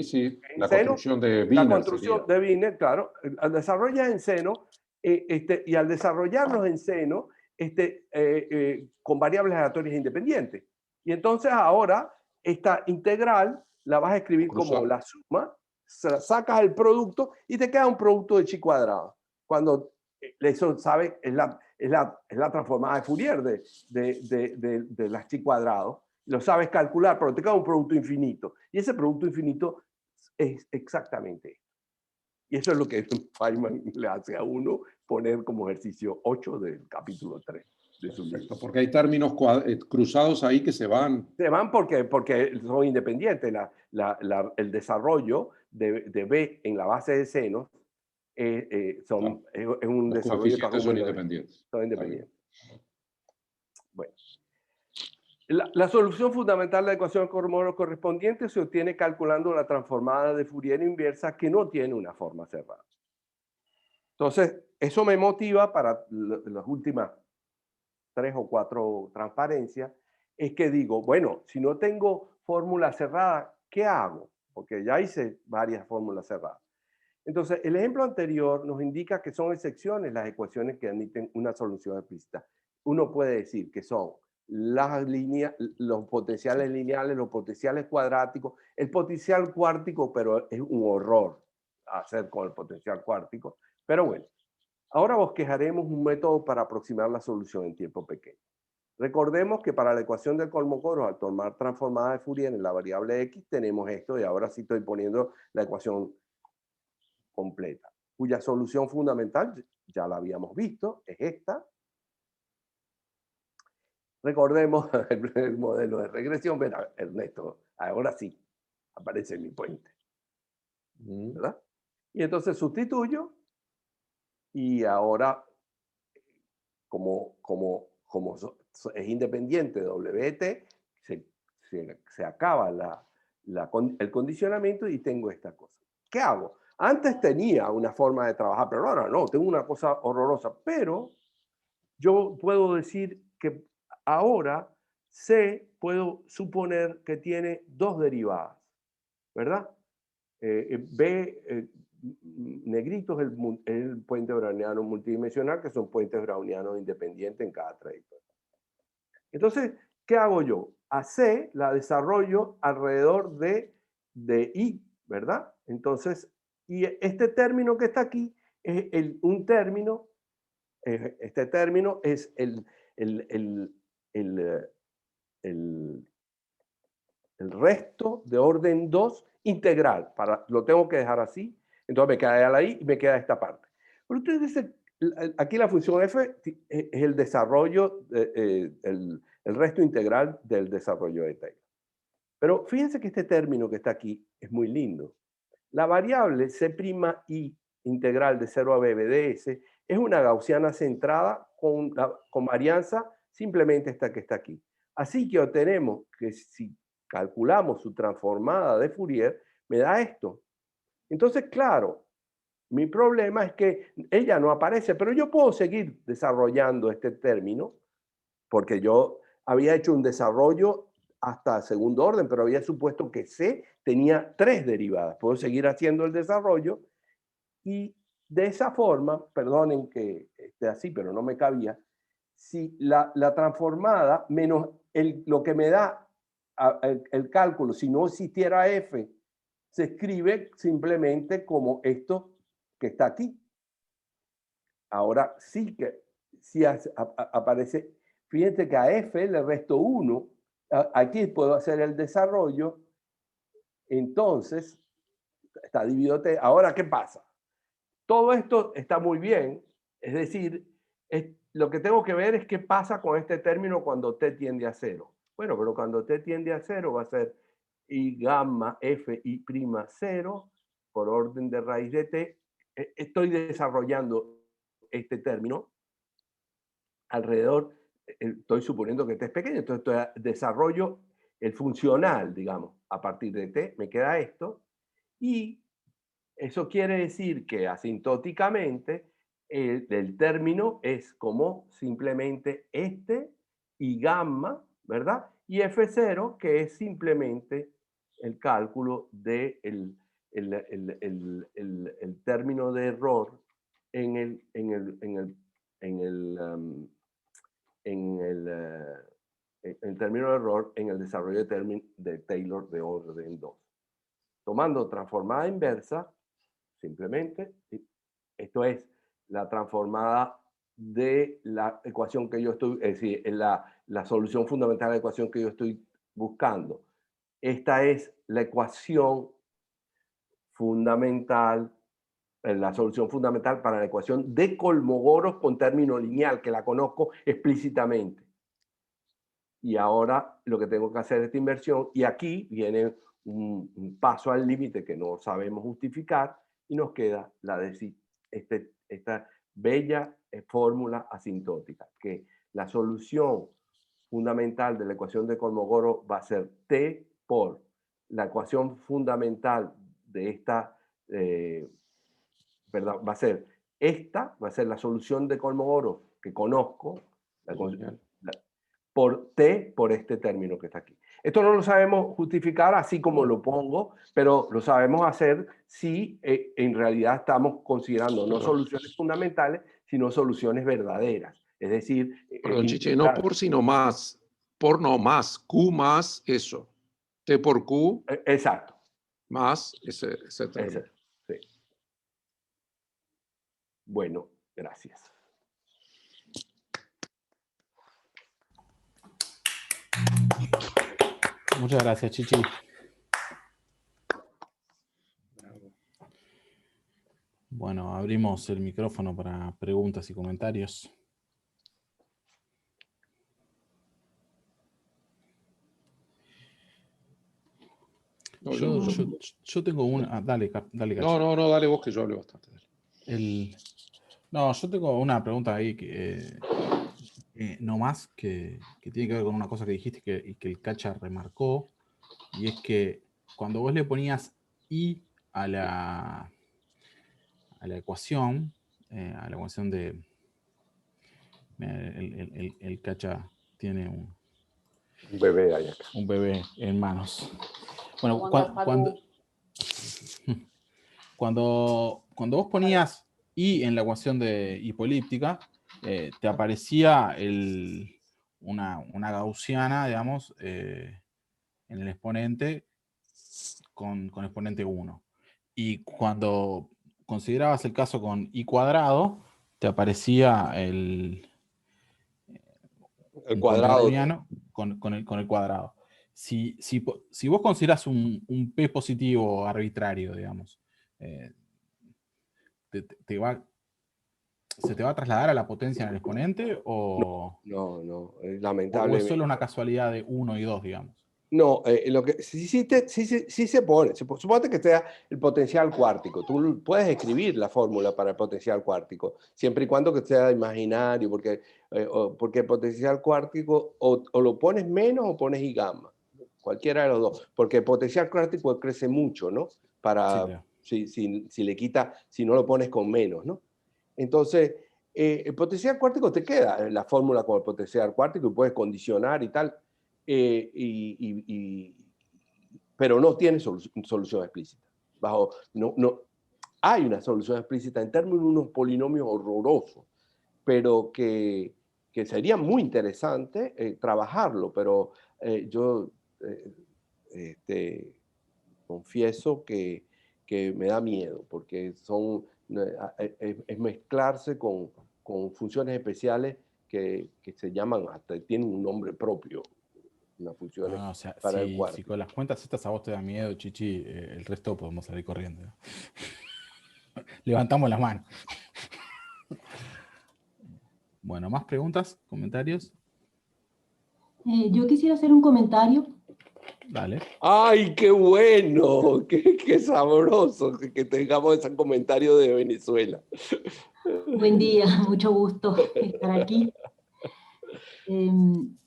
Speaker 3: Sí. La construcción de Wiener.
Speaker 1: La construcción de Wiener, claro. Al desarrollar en seno, y al desarrollarlos en seno, con variables aleatorias independientes. Y entonces ahora esta integral la vas a escribir como la suma, sacas el producto y te queda un producto de chi cuadrado. Cuando eso, ¿sabes? Es la transformada de Fourier de las chi cuadrados. Lo sabes calcular, pero te queda un producto infinito. Y ese producto infinito es exactamente esto. Y eso es lo que Feynman le hace a uno poner como ejercicio 8 del capítulo 3 de su libro.
Speaker 3: Porque hay términos cruzados ahí que se van.
Speaker 1: Se van porque son independientes. El desarrollo de B en la base de senos es un
Speaker 3: Los
Speaker 1: desarrollo
Speaker 3: coeficientes son independientes.
Speaker 1: Son independientes. Bueno. La solución fundamental de la ecuación correspondiente se obtiene calculando la transformada de Fourier inversa que no tiene una forma cerrada. Entonces, eso me motiva para las últimas 3 o 4 transparencias, es que digo, bueno, si no tengo fórmula cerrada, ¿qué hago? Porque ya hice varias fórmulas cerradas. Entonces, el ejemplo anterior nos indica que son excepciones las ecuaciones que admiten una solución explícita. Uno puede decir que son los potenciales lineales, los potenciales cuadráticos, el potencial cuártico, pero es un horror hacer con el potencial cuártico. Pero bueno, ahora bosquejaremos un método para aproximar la solución en tiempo pequeño. Recordemos que para la ecuación del Kolmogorov, al tomar transformada de Fourier en la variable x, tenemos esto, y ahora sí estoy poniendo la ecuación completa, cuya solución fundamental, ya la habíamos visto, es esta. Recordemos el modelo de regresión. Verá, Ernesto, ahora sí aparece mi puente, ¿verdad? Y entonces sustituyo, y ahora, como es independiente de WT, se acaba el condicionamiento y tengo esta cosa. ¿Qué hago? Antes tenía una forma de trabajar, pero ahora no, tengo una cosa horrorosa. Pero yo puedo decir que ahora puedo suponer que tiene 2 derivadas, ¿verdad? Negritos es el puente browniano multidimensional, que son puentes brownianos independientes en cada trayectoria. Entonces, ¿qué hago yo? A C la desarrollo alrededor de I, ¿verdad? Entonces, y este término que está aquí es un término este término es el, el, el, el, el resto de orden 2 integral. Lo tengo que dejar así, entonces me queda la i y me queda esta parte. Pero ustedes dicen, aquí la función f es el desarrollo, el resto integral del desarrollo de Taylor. Pero fíjense que este término que está aquí es muy lindo. La variable c'I integral de 0 a b de s es una gaussiana centrada con varianza simplemente esta que está aquí. Así que obtenemos que si calculamos su transformada de Fourier, me da esto. Entonces, claro, mi problema es que ella no aparece, pero yo puedo seguir desarrollando este término, porque yo había hecho un desarrollo hasta segundo orden, pero había supuesto que C tenía 3 derivadas. Puedo seguir haciendo el desarrollo y de esa forma, perdonen que esté así, pero no me cabía, si la transformada menos lo que me da el cálculo, si no existiera F, se escribe simplemente como esto que está aquí. Ahora sí que sí aparece, fíjense que a F le resto 1, aquí puedo hacer el desarrollo, entonces está dividido T. Ahora, ¿qué pasa? Todo esto está muy bien, es decir, lo que tengo que ver es qué pasa con este término cuando T tiende a 0. Bueno, pero cuando T tiende a 0 va a ser I gamma F I prima 0 por orden de raíz de T. Estoy desarrollando este término alrededor, estoy suponiendo que T es pequeño, entonces desarrollo el funcional, digamos, a partir de T, me queda esto, y eso quiere decir que asintóticamente el término es como simplemente este y gamma, ¿verdad? Y F0, que es simplemente el cálculo del el término de error en el término de error en el desarrollo de Taylor de orden 2. Tomando transformada inversa, simplemente, esto es la transformada de la ecuación que yo estoy, es decir, la solución fundamental de la ecuación que yo estoy buscando. Esta es la ecuación fundamental, la solución fundamental para la ecuación de Kolmogorov con término lineal, que la conozco explícitamente. Y ahora lo que tengo que hacer es esta inversión, y aquí viene un paso al límite que no sabemos justificar, y nos queda esta bella fórmula asintótica, que la solución fundamental de la ecuación de Kolmogorov va a ser T por la ecuación fundamental de esta, ¿verdad? Va a ser la solución de Kolmogorov que conozco, por T por este término que está aquí. Esto no lo sabemos justificar así como lo pongo, pero lo sabemos hacer si en realidad estamos considerando no soluciones fundamentales, sino soluciones verdaderas. Es decir...
Speaker 3: Perdón, Chiche, no por, sino más. Por no más. Q más eso. T por Q.
Speaker 1: Exacto.
Speaker 3: Más ese término.
Speaker 1: Sí. Bueno, gracias.
Speaker 2: Muchas gracias, Chichi. Bueno, abrimos el micrófono para preguntas y comentarios.
Speaker 3: No,
Speaker 2: yo tengo una... dale, Cacho.
Speaker 3: No, dale vos que yo hablé bastante.
Speaker 2: No, yo tengo una pregunta ahí no más que tiene que ver con una cosa que dijiste y que el Cacha remarcó, y es que cuando vos le ponías I a la ecuación de... El Cacha tiene un
Speaker 1: bebé ahí acá.
Speaker 2: Un bebé en manos. Bueno, cuando vos ponías I en la ecuación de hipolíptica, te aparecía una gaussiana, digamos, en el exponente con exponente 1. Y cuando considerabas el caso con I cuadrado, te aparecía
Speaker 1: El
Speaker 2: un
Speaker 1: cuadrado.
Speaker 2: contrabrowniano con el cuadrado. Si vos considerás un P positivo arbitrario, digamos, ¿se te va a trasladar a la potencia en el exponente o
Speaker 1: No,
Speaker 2: es
Speaker 1: lamentablemente.
Speaker 2: solo una casualidad de 1 y 2, digamos?
Speaker 1: No, lo que sí se pone, suponte que sea el potencial cuártico. Tú puedes escribir la fórmula para el potencial cuártico, siempre y cuando que sea imaginario, porque el potencial cuártico o lo pones menos o pones I gamma, cualquiera de los dos, porque el potencial cuártico crece mucho, ¿no? Si le quita, si no lo pones con menos, ¿no? Entonces, el potencial cuártico te queda la fórmula con el potencial cuártico y puedes condicionar y tal. Pero no tiene solución explícita. Hay una solución explícita en términos de unos polinomios horrorosos, pero que sería muy interesante trabajarlo, pero yo confieso que me da miedo, porque es mezclarse con funciones especiales que se llaman, hasta tienen un nombre propio, unas funciones
Speaker 2: O sea,
Speaker 1: para el
Speaker 2: si
Speaker 1: cuarto.
Speaker 2: con las cuentas estas a vos te da miedo, Chichi, el resto podemos salir corriendo, ¿no? Levantamos las manos. Bueno, ¿más preguntas? ¿Comentarios?
Speaker 4: Yo quisiera hacer un comentario.
Speaker 2: Dale.
Speaker 1: ¡Ay, qué bueno! ¡Qué sabroso que tengamos ese comentario de Venezuela!
Speaker 4: Buen día, mucho gusto estar aquí. Un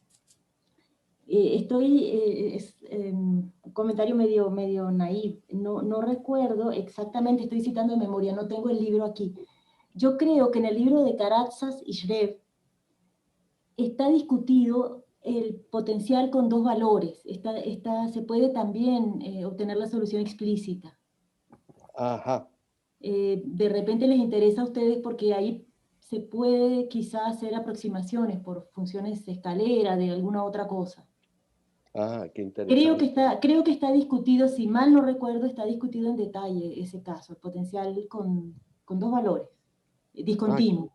Speaker 4: comentario medio naif. No recuerdo exactamente, estoy citando de memoria, no tengo el libro aquí. Yo creo que en el libro de Karatsas y Shrev está discutido el potencial con dos valores. Se puede también obtener la solución explícita.
Speaker 1: Ajá.
Speaker 4: De repente les interesa a ustedes porque ahí se puede quizás hacer aproximaciones por funciones de escalera, de alguna otra cosa.
Speaker 1: Ah, qué interesante.
Speaker 4: Creo que está discutido, si mal no recuerdo, está discutido en detalle ese caso, el potencial con dos valores, discontinuo.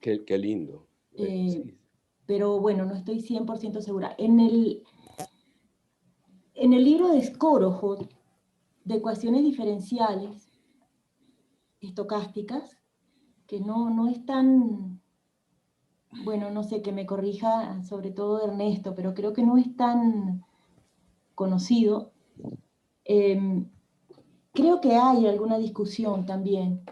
Speaker 1: Qué lindo. Sí.
Speaker 4: Pero bueno, no estoy 100% segura. En el libro de Skorohod, de ecuaciones diferenciales estocásticas, que no es tan, bueno, no sé, que me corrija sobre todo Ernesto, pero creo que no es tan conocido. Creo que hay alguna discusión también,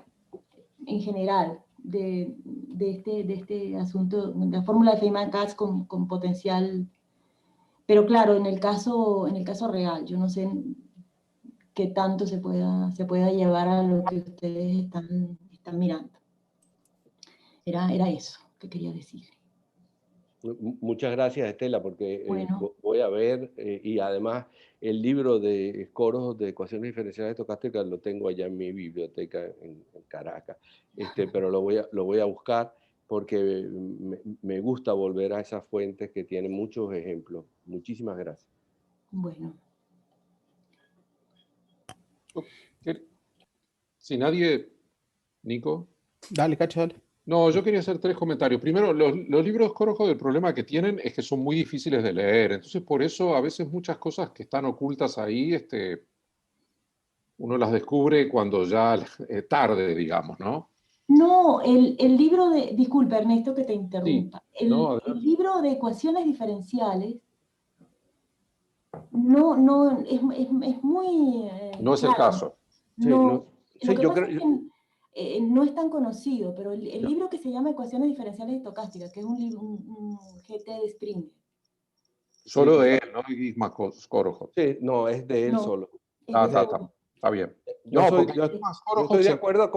Speaker 4: en general, de este asunto, de la fórmula de Feynman-Katz con potencial, pero claro, en el caso real, yo no sé qué tanto se pueda llevar a lo que ustedes están mirando. Era eso que quería decir.
Speaker 1: Muchas gracias, Estela, porque
Speaker 4: Bueno.
Speaker 1: voy a ver, y además el libro de Coros de ecuaciones diferenciales estocásticas lo tengo allá en mi biblioteca en Caracas, pero lo voy a buscar porque me gusta volver a esas fuentes que tienen muchos ejemplos. Muchísimas gracias.
Speaker 4: Bueno.
Speaker 3: Si nadie, Nico.
Speaker 2: Dale, Cacho, dale.
Speaker 3: No, yo quería hacer 3 comentarios. Primero, los libros Skorohod, el problema que tienen es que son muy difíciles de leer. Entonces, por eso, a veces muchas cosas que están ocultas ahí, uno las descubre cuando ya tarde, digamos, ¿no?
Speaker 4: No, el libro de, disculpa Ernesto que te
Speaker 3: Sí,
Speaker 4: interrumpa,
Speaker 3: no,
Speaker 4: el
Speaker 3: adelante.
Speaker 4: libro de ecuaciones diferenciales es muy
Speaker 3: No es el
Speaker 4: claro.
Speaker 3: caso.
Speaker 1: Sí,
Speaker 4: Lo
Speaker 1: sí,
Speaker 4: que
Speaker 1: yo
Speaker 4: pasa
Speaker 1: creo.
Speaker 4: es que no es tan conocido, pero el
Speaker 1: No.
Speaker 4: libro que se llama Ecuaciones diferenciales estocásticas, que es un GT de Springer.
Speaker 3: Solo de él, ¿no? Y Skorohod.
Speaker 1: Sí, no, es de él
Speaker 4: No,
Speaker 1: solo.
Speaker 4: es de
Speaker 3: Está bien.
Speaker 1: Yo
Speaker 3: No,
Speaker 1: soy,
Speaker 3: porque
Speaker 1: yo, yo
Speaker 3: Skorohod
Speaker 1: estoy de acuerdo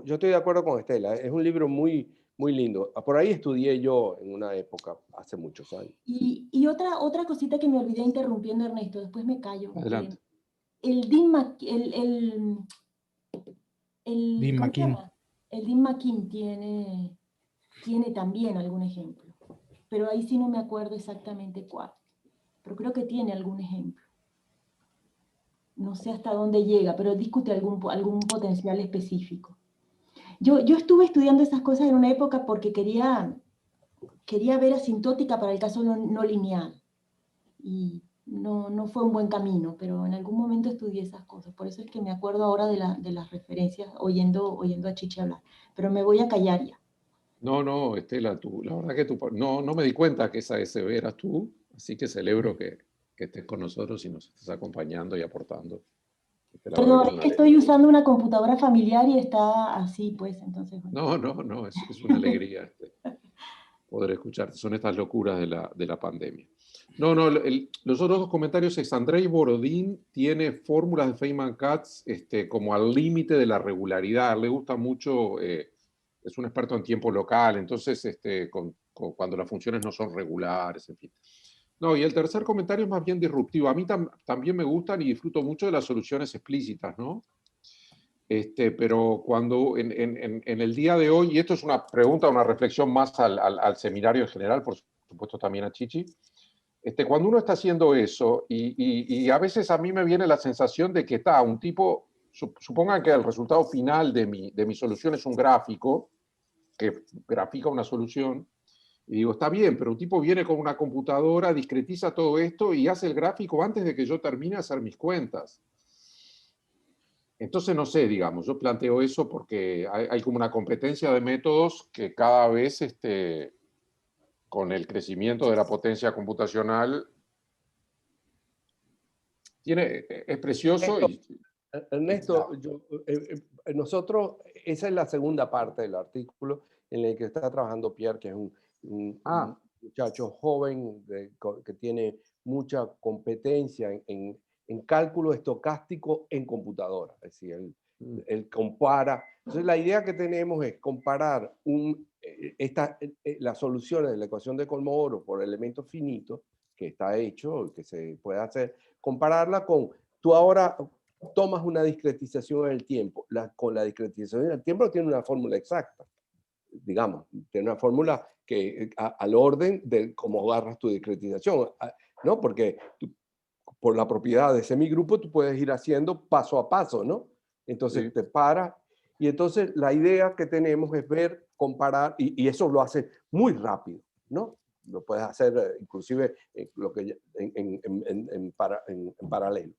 Speaker 1: yo estoy de acuerdo con Estela. Es un libro muy, muy lindo. Por ahí estudié yo en una época, hace muchos años.
Speaker 4: Y otra cosita que me olvidé interrumpiendo, Ernesto, después me callo.
Speaker 3: Adelante.
Speaker 4: El Dean ¿cómo se llama? El Dean McKean tiene también algún ejemplo, pero ahí sí no me acuerdo exactamente cuál, pero creo que tiene algún ejemplo. No sé hasta dónde llega, pero discute algún potencial específico. Yo estuve estudiando esas cosas en una época porque quería ver asintótica para el caso no lineal. Y no fue un buen camino, pero en algún momento estudié esas cosas. Por eso es que me acuerdo ahora de las referencias oyendo a Chichi hablar. Pero me voy a callar ya.
Speaker 3: No, Estela, la verdad que no me di cuenta que esa SB eras tú, así que celebro que estés con nosotros y nos estés acompañando y aportando. La verdad que
Speaker 4: Perdón,
Speaker 3: es
Speaker 4: es
Speaker 3: una
Speaker 4: que
Speaker 3: alegría.
Speaker 4: estoy usando una computadora familiar y está así, pues, entonces... Bueno.
Speaker 3: No, es una alegría poder escucharte. Son estas locuras de la pandemia. No, los otros dos comentarios es Andrei Borodín tiene fórmulas de Feynman-Katz como al límite de la regularidad. Le gusta mucho, es un experto en tiempo local, entonces cuando las funciones no son regulares, en fin. No, y el tercer comentario es más bien disruptivo. A mí también me gustan y disfruto mucho de las soluciones explícitas, ¿no? Pero cuando en el día de hoy, y esto es una pregunta, una reflexión más al seminario en general, por supuesto también a Chichi, cuando uno está haciendo eso, y a veces a mí me viene la sensación de que está un tipo, supongan que el resultado final de mi solución es un gráfico, que grafica una solución, y digo, está bien, pero un tipo viene con una computadora, discretiza todo esto y hace el gráfico antes de que yo termine de hacer mis cuentas. Entonces, no sé, digamos, yo planteo eso porque hay como una competencia de métodos que cada vez, con el crecimiento de la potencia computacional, es precioso y...
Speaker 1: Ernesto, nosotros, esa es la segunda parte del artículo en el que está trabajando Pierre, que es un muchacho joven que tiene mucha competencia en cálculo estocástico en computadora. Es decir, él compara. Entonces, la idea que tenemos es comparar las soluciones de la ecuación de Kolmogorov por elementos finitos, que está hecho, que se puede hacer, compararla con, tú ahora tomas una discretización en el tiempo. Con la discretización en el tiempo tiene una fórmula exacta, digamos, tiene una fórmula que al orden de cómo agarras tu discretización, ¿no? Porque por la propiedad de semigrupo tú puedes ir haciendo paso a paso, ¿no? Entonces
Speaker 3: Sí.
Speaker 1: te paras y entonces la idea que tenemos es ver, comparar, y eso lo hace muy rápido, ¿no? Lo puedes hacer inclusive en paralelo.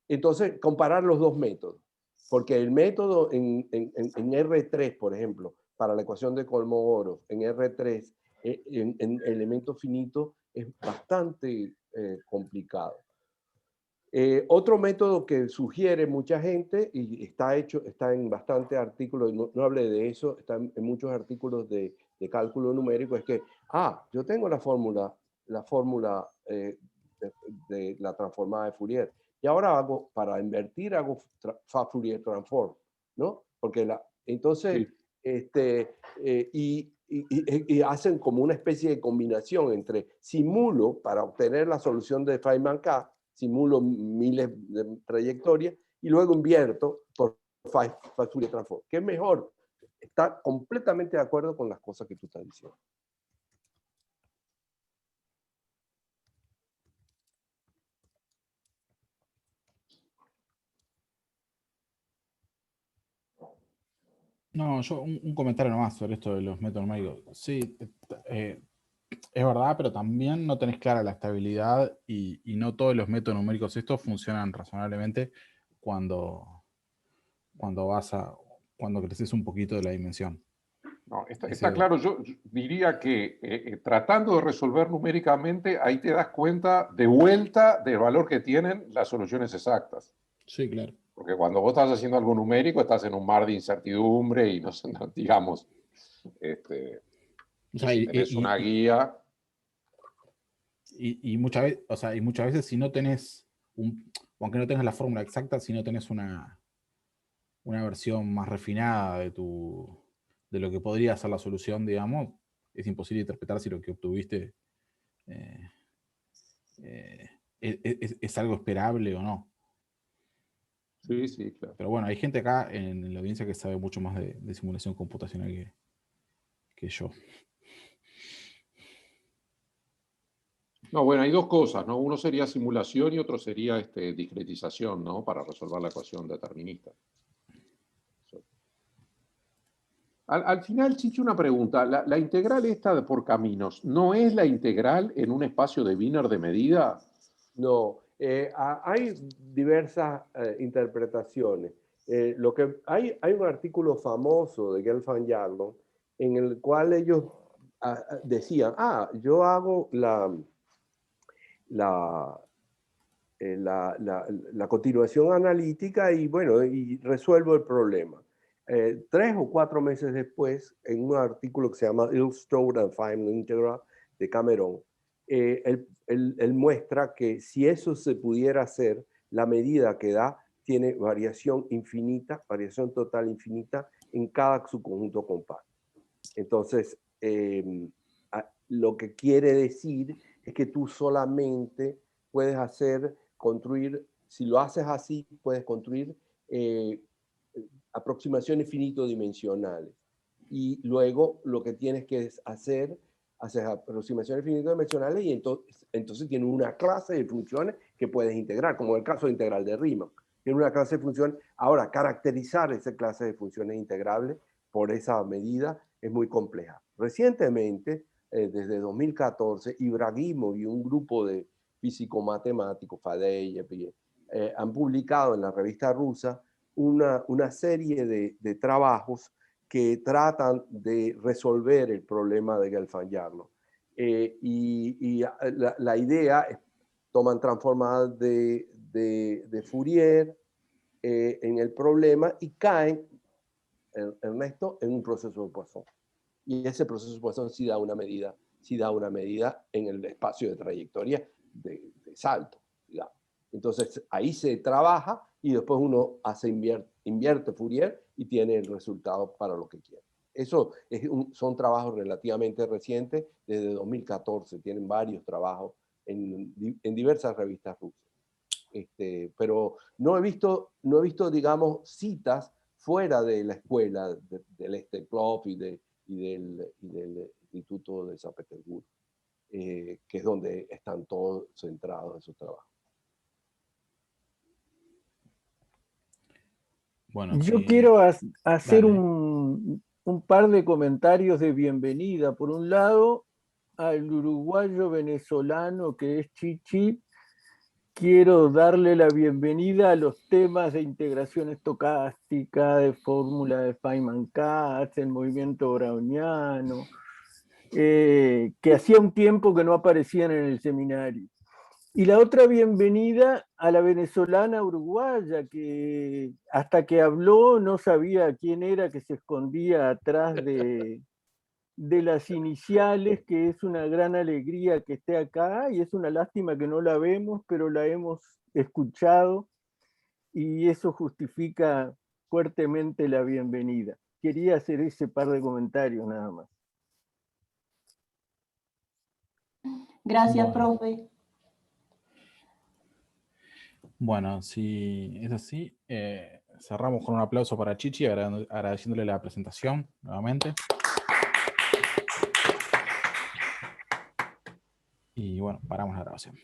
Speaker 1: Entonces, comparar los dos métodos. Porque el método en R3, por ejemplo, para la ecuación de Kolmogorov, en R3, en elementos finitos, es bastante complicado. Otro método que sugiere mucha gente, y está en bastantes artículos, no hablé de eso, está en muchos artículos de cálculo numérico, es que, yo tengo la fórmula de la transformada de Fourier, y ahora para invertir hago Fourier transform, ¿no? Porque entonces, y hacen como una especie de combinación entre simulo para obtener la solución de Feynman-Katz, simulo miles de trayectorias y luego invierto por Fourier transform. ¿Qué es mejor? Está completamente de acuerdo con las cosas que tú estás diciendo.
Speaker 2: No, yo un comentario nomás sobre esto de los métodos numéricos. Sí, es verdad, pero también no tenés clara la estabilidad y no todos los métodos numéricos estos funcionan razonablemente cuando creces un poquito de la dimensión.
Speaker 3: No, está claro, yo diría que tratando de resolver numéricamente, ahí te das cuenta de vuelta del valor que tienen las soluciones exactas.
Speaker 2: Sí, claro.
Speaker 3: Porque cuando vos estás haciendo algo numérico, estás en un mar de incertidumbre y no digamos,
Speaker 2: O sea,
Speaker 3: si tenés una guía...
Speaker 2: Y muchas veces, o sea, y muchas veces si no tenés aunque no tengas la fórmula exacta, si no tenés una versión más refinada de lo que podría ser la solución, digamos, es imposible interpretar si lo que obtuviste es algo esperable o no.
Speaker 3: Sí, claro.
Speaker 2: Pero bueno, hay gente acá en la audiencia que sabe mucho más de simulación computacional que yo.
Speaker 3: No, bueno, hay dos cosas, ¿no? Uno sería simulación y otro sería discretización, ¿no? Para resolver la ecuación determinista. Al final, Chichi, una pregunta. La integral esta por caminos, ¿no es la integral en un espacio de Wiener de medida?
Speaker 1: No, hay diversas interpretaciones. Hay un artículo famoso de Gelfand Jaglom en el cual ellos decían, yo hago la continuación analítica y bueno, y resuelvo el problema. 3 o 4 meses después, en un artículo que se llama Illustrated and Feynman Integral de Cameron, él muestra que si eso se pudiera hacer, la medida que da tiene variación infinita, variación total infinita en cada subconjunto compacto. Entonces, lo que quiere decir es que tú solamente puedes construir, si lo haces así, puedes construir aproximaciones finito-dimensionales. Y luego lo que tienes que hacer, haces aproximaciones finito-dimensionales y entonces tienes una clase de funciones que puedes integrar, como el caso de integral de Riemann. Tiene una clase de funciones. Ahora, caracterizar esa clase de funciones integrables por esa medida es muy compleja. Recientemente, desde 2014, Ibragimov y un grupo de físico-matemáticos, Fadeyev, han publicado en la revista rusa una serie de trabajos que tratan de resolver el problema de Gelfand Jaglom. Y la idea es, toman transformadas de Fourier en el problema y caen, Ernesto, en un proceso de Poisson. Y ese proceso de Poisson sí da una medida en el espacio de trayectoria de salto, digamos. Entonces ahí se trabaja y después uno invierte Fourier y tiene el resultado para lo que quiere. Eso son trabajos relativamente recientes, desde 2014, tienen varios trabajos en diversas revistas rusas. Pero no he visto, digamos, citas fuera de la escuela del Steklov y del Instituto de San Petersburgo, que es donde están todos centrados esos trabajos.
Speaker 5: Bueno, yo quiero hacer un par de comentarios de bienvenida. Por un lado, al uruguayo venezolano que es Chichi, quiero darle la bienvenida a los temas de integración estocástica, de fórmula de Feynman-Katz, el movimiento browniano, que hacía un tiempo que no aparecían en el seminario. Y la otra bienvenida a la venezolana uruguaya, que hasta que habló no sabía quién era que se escondía atrás de las iniciales, que es una gran alegría que esté acá y es una lástima que no la vemos, pero la hemos escuchado y eso justifica fuertemente la bienvenida. Quería hacer ese par de comentarios nada más.
Speaker 4: Gracias, profe.
Speaker 2: Bueno, si es así, cerramos con un aplauso para Chichi, agradeciéndole la presentación nuevamente. Y bueno, paramos la grabación.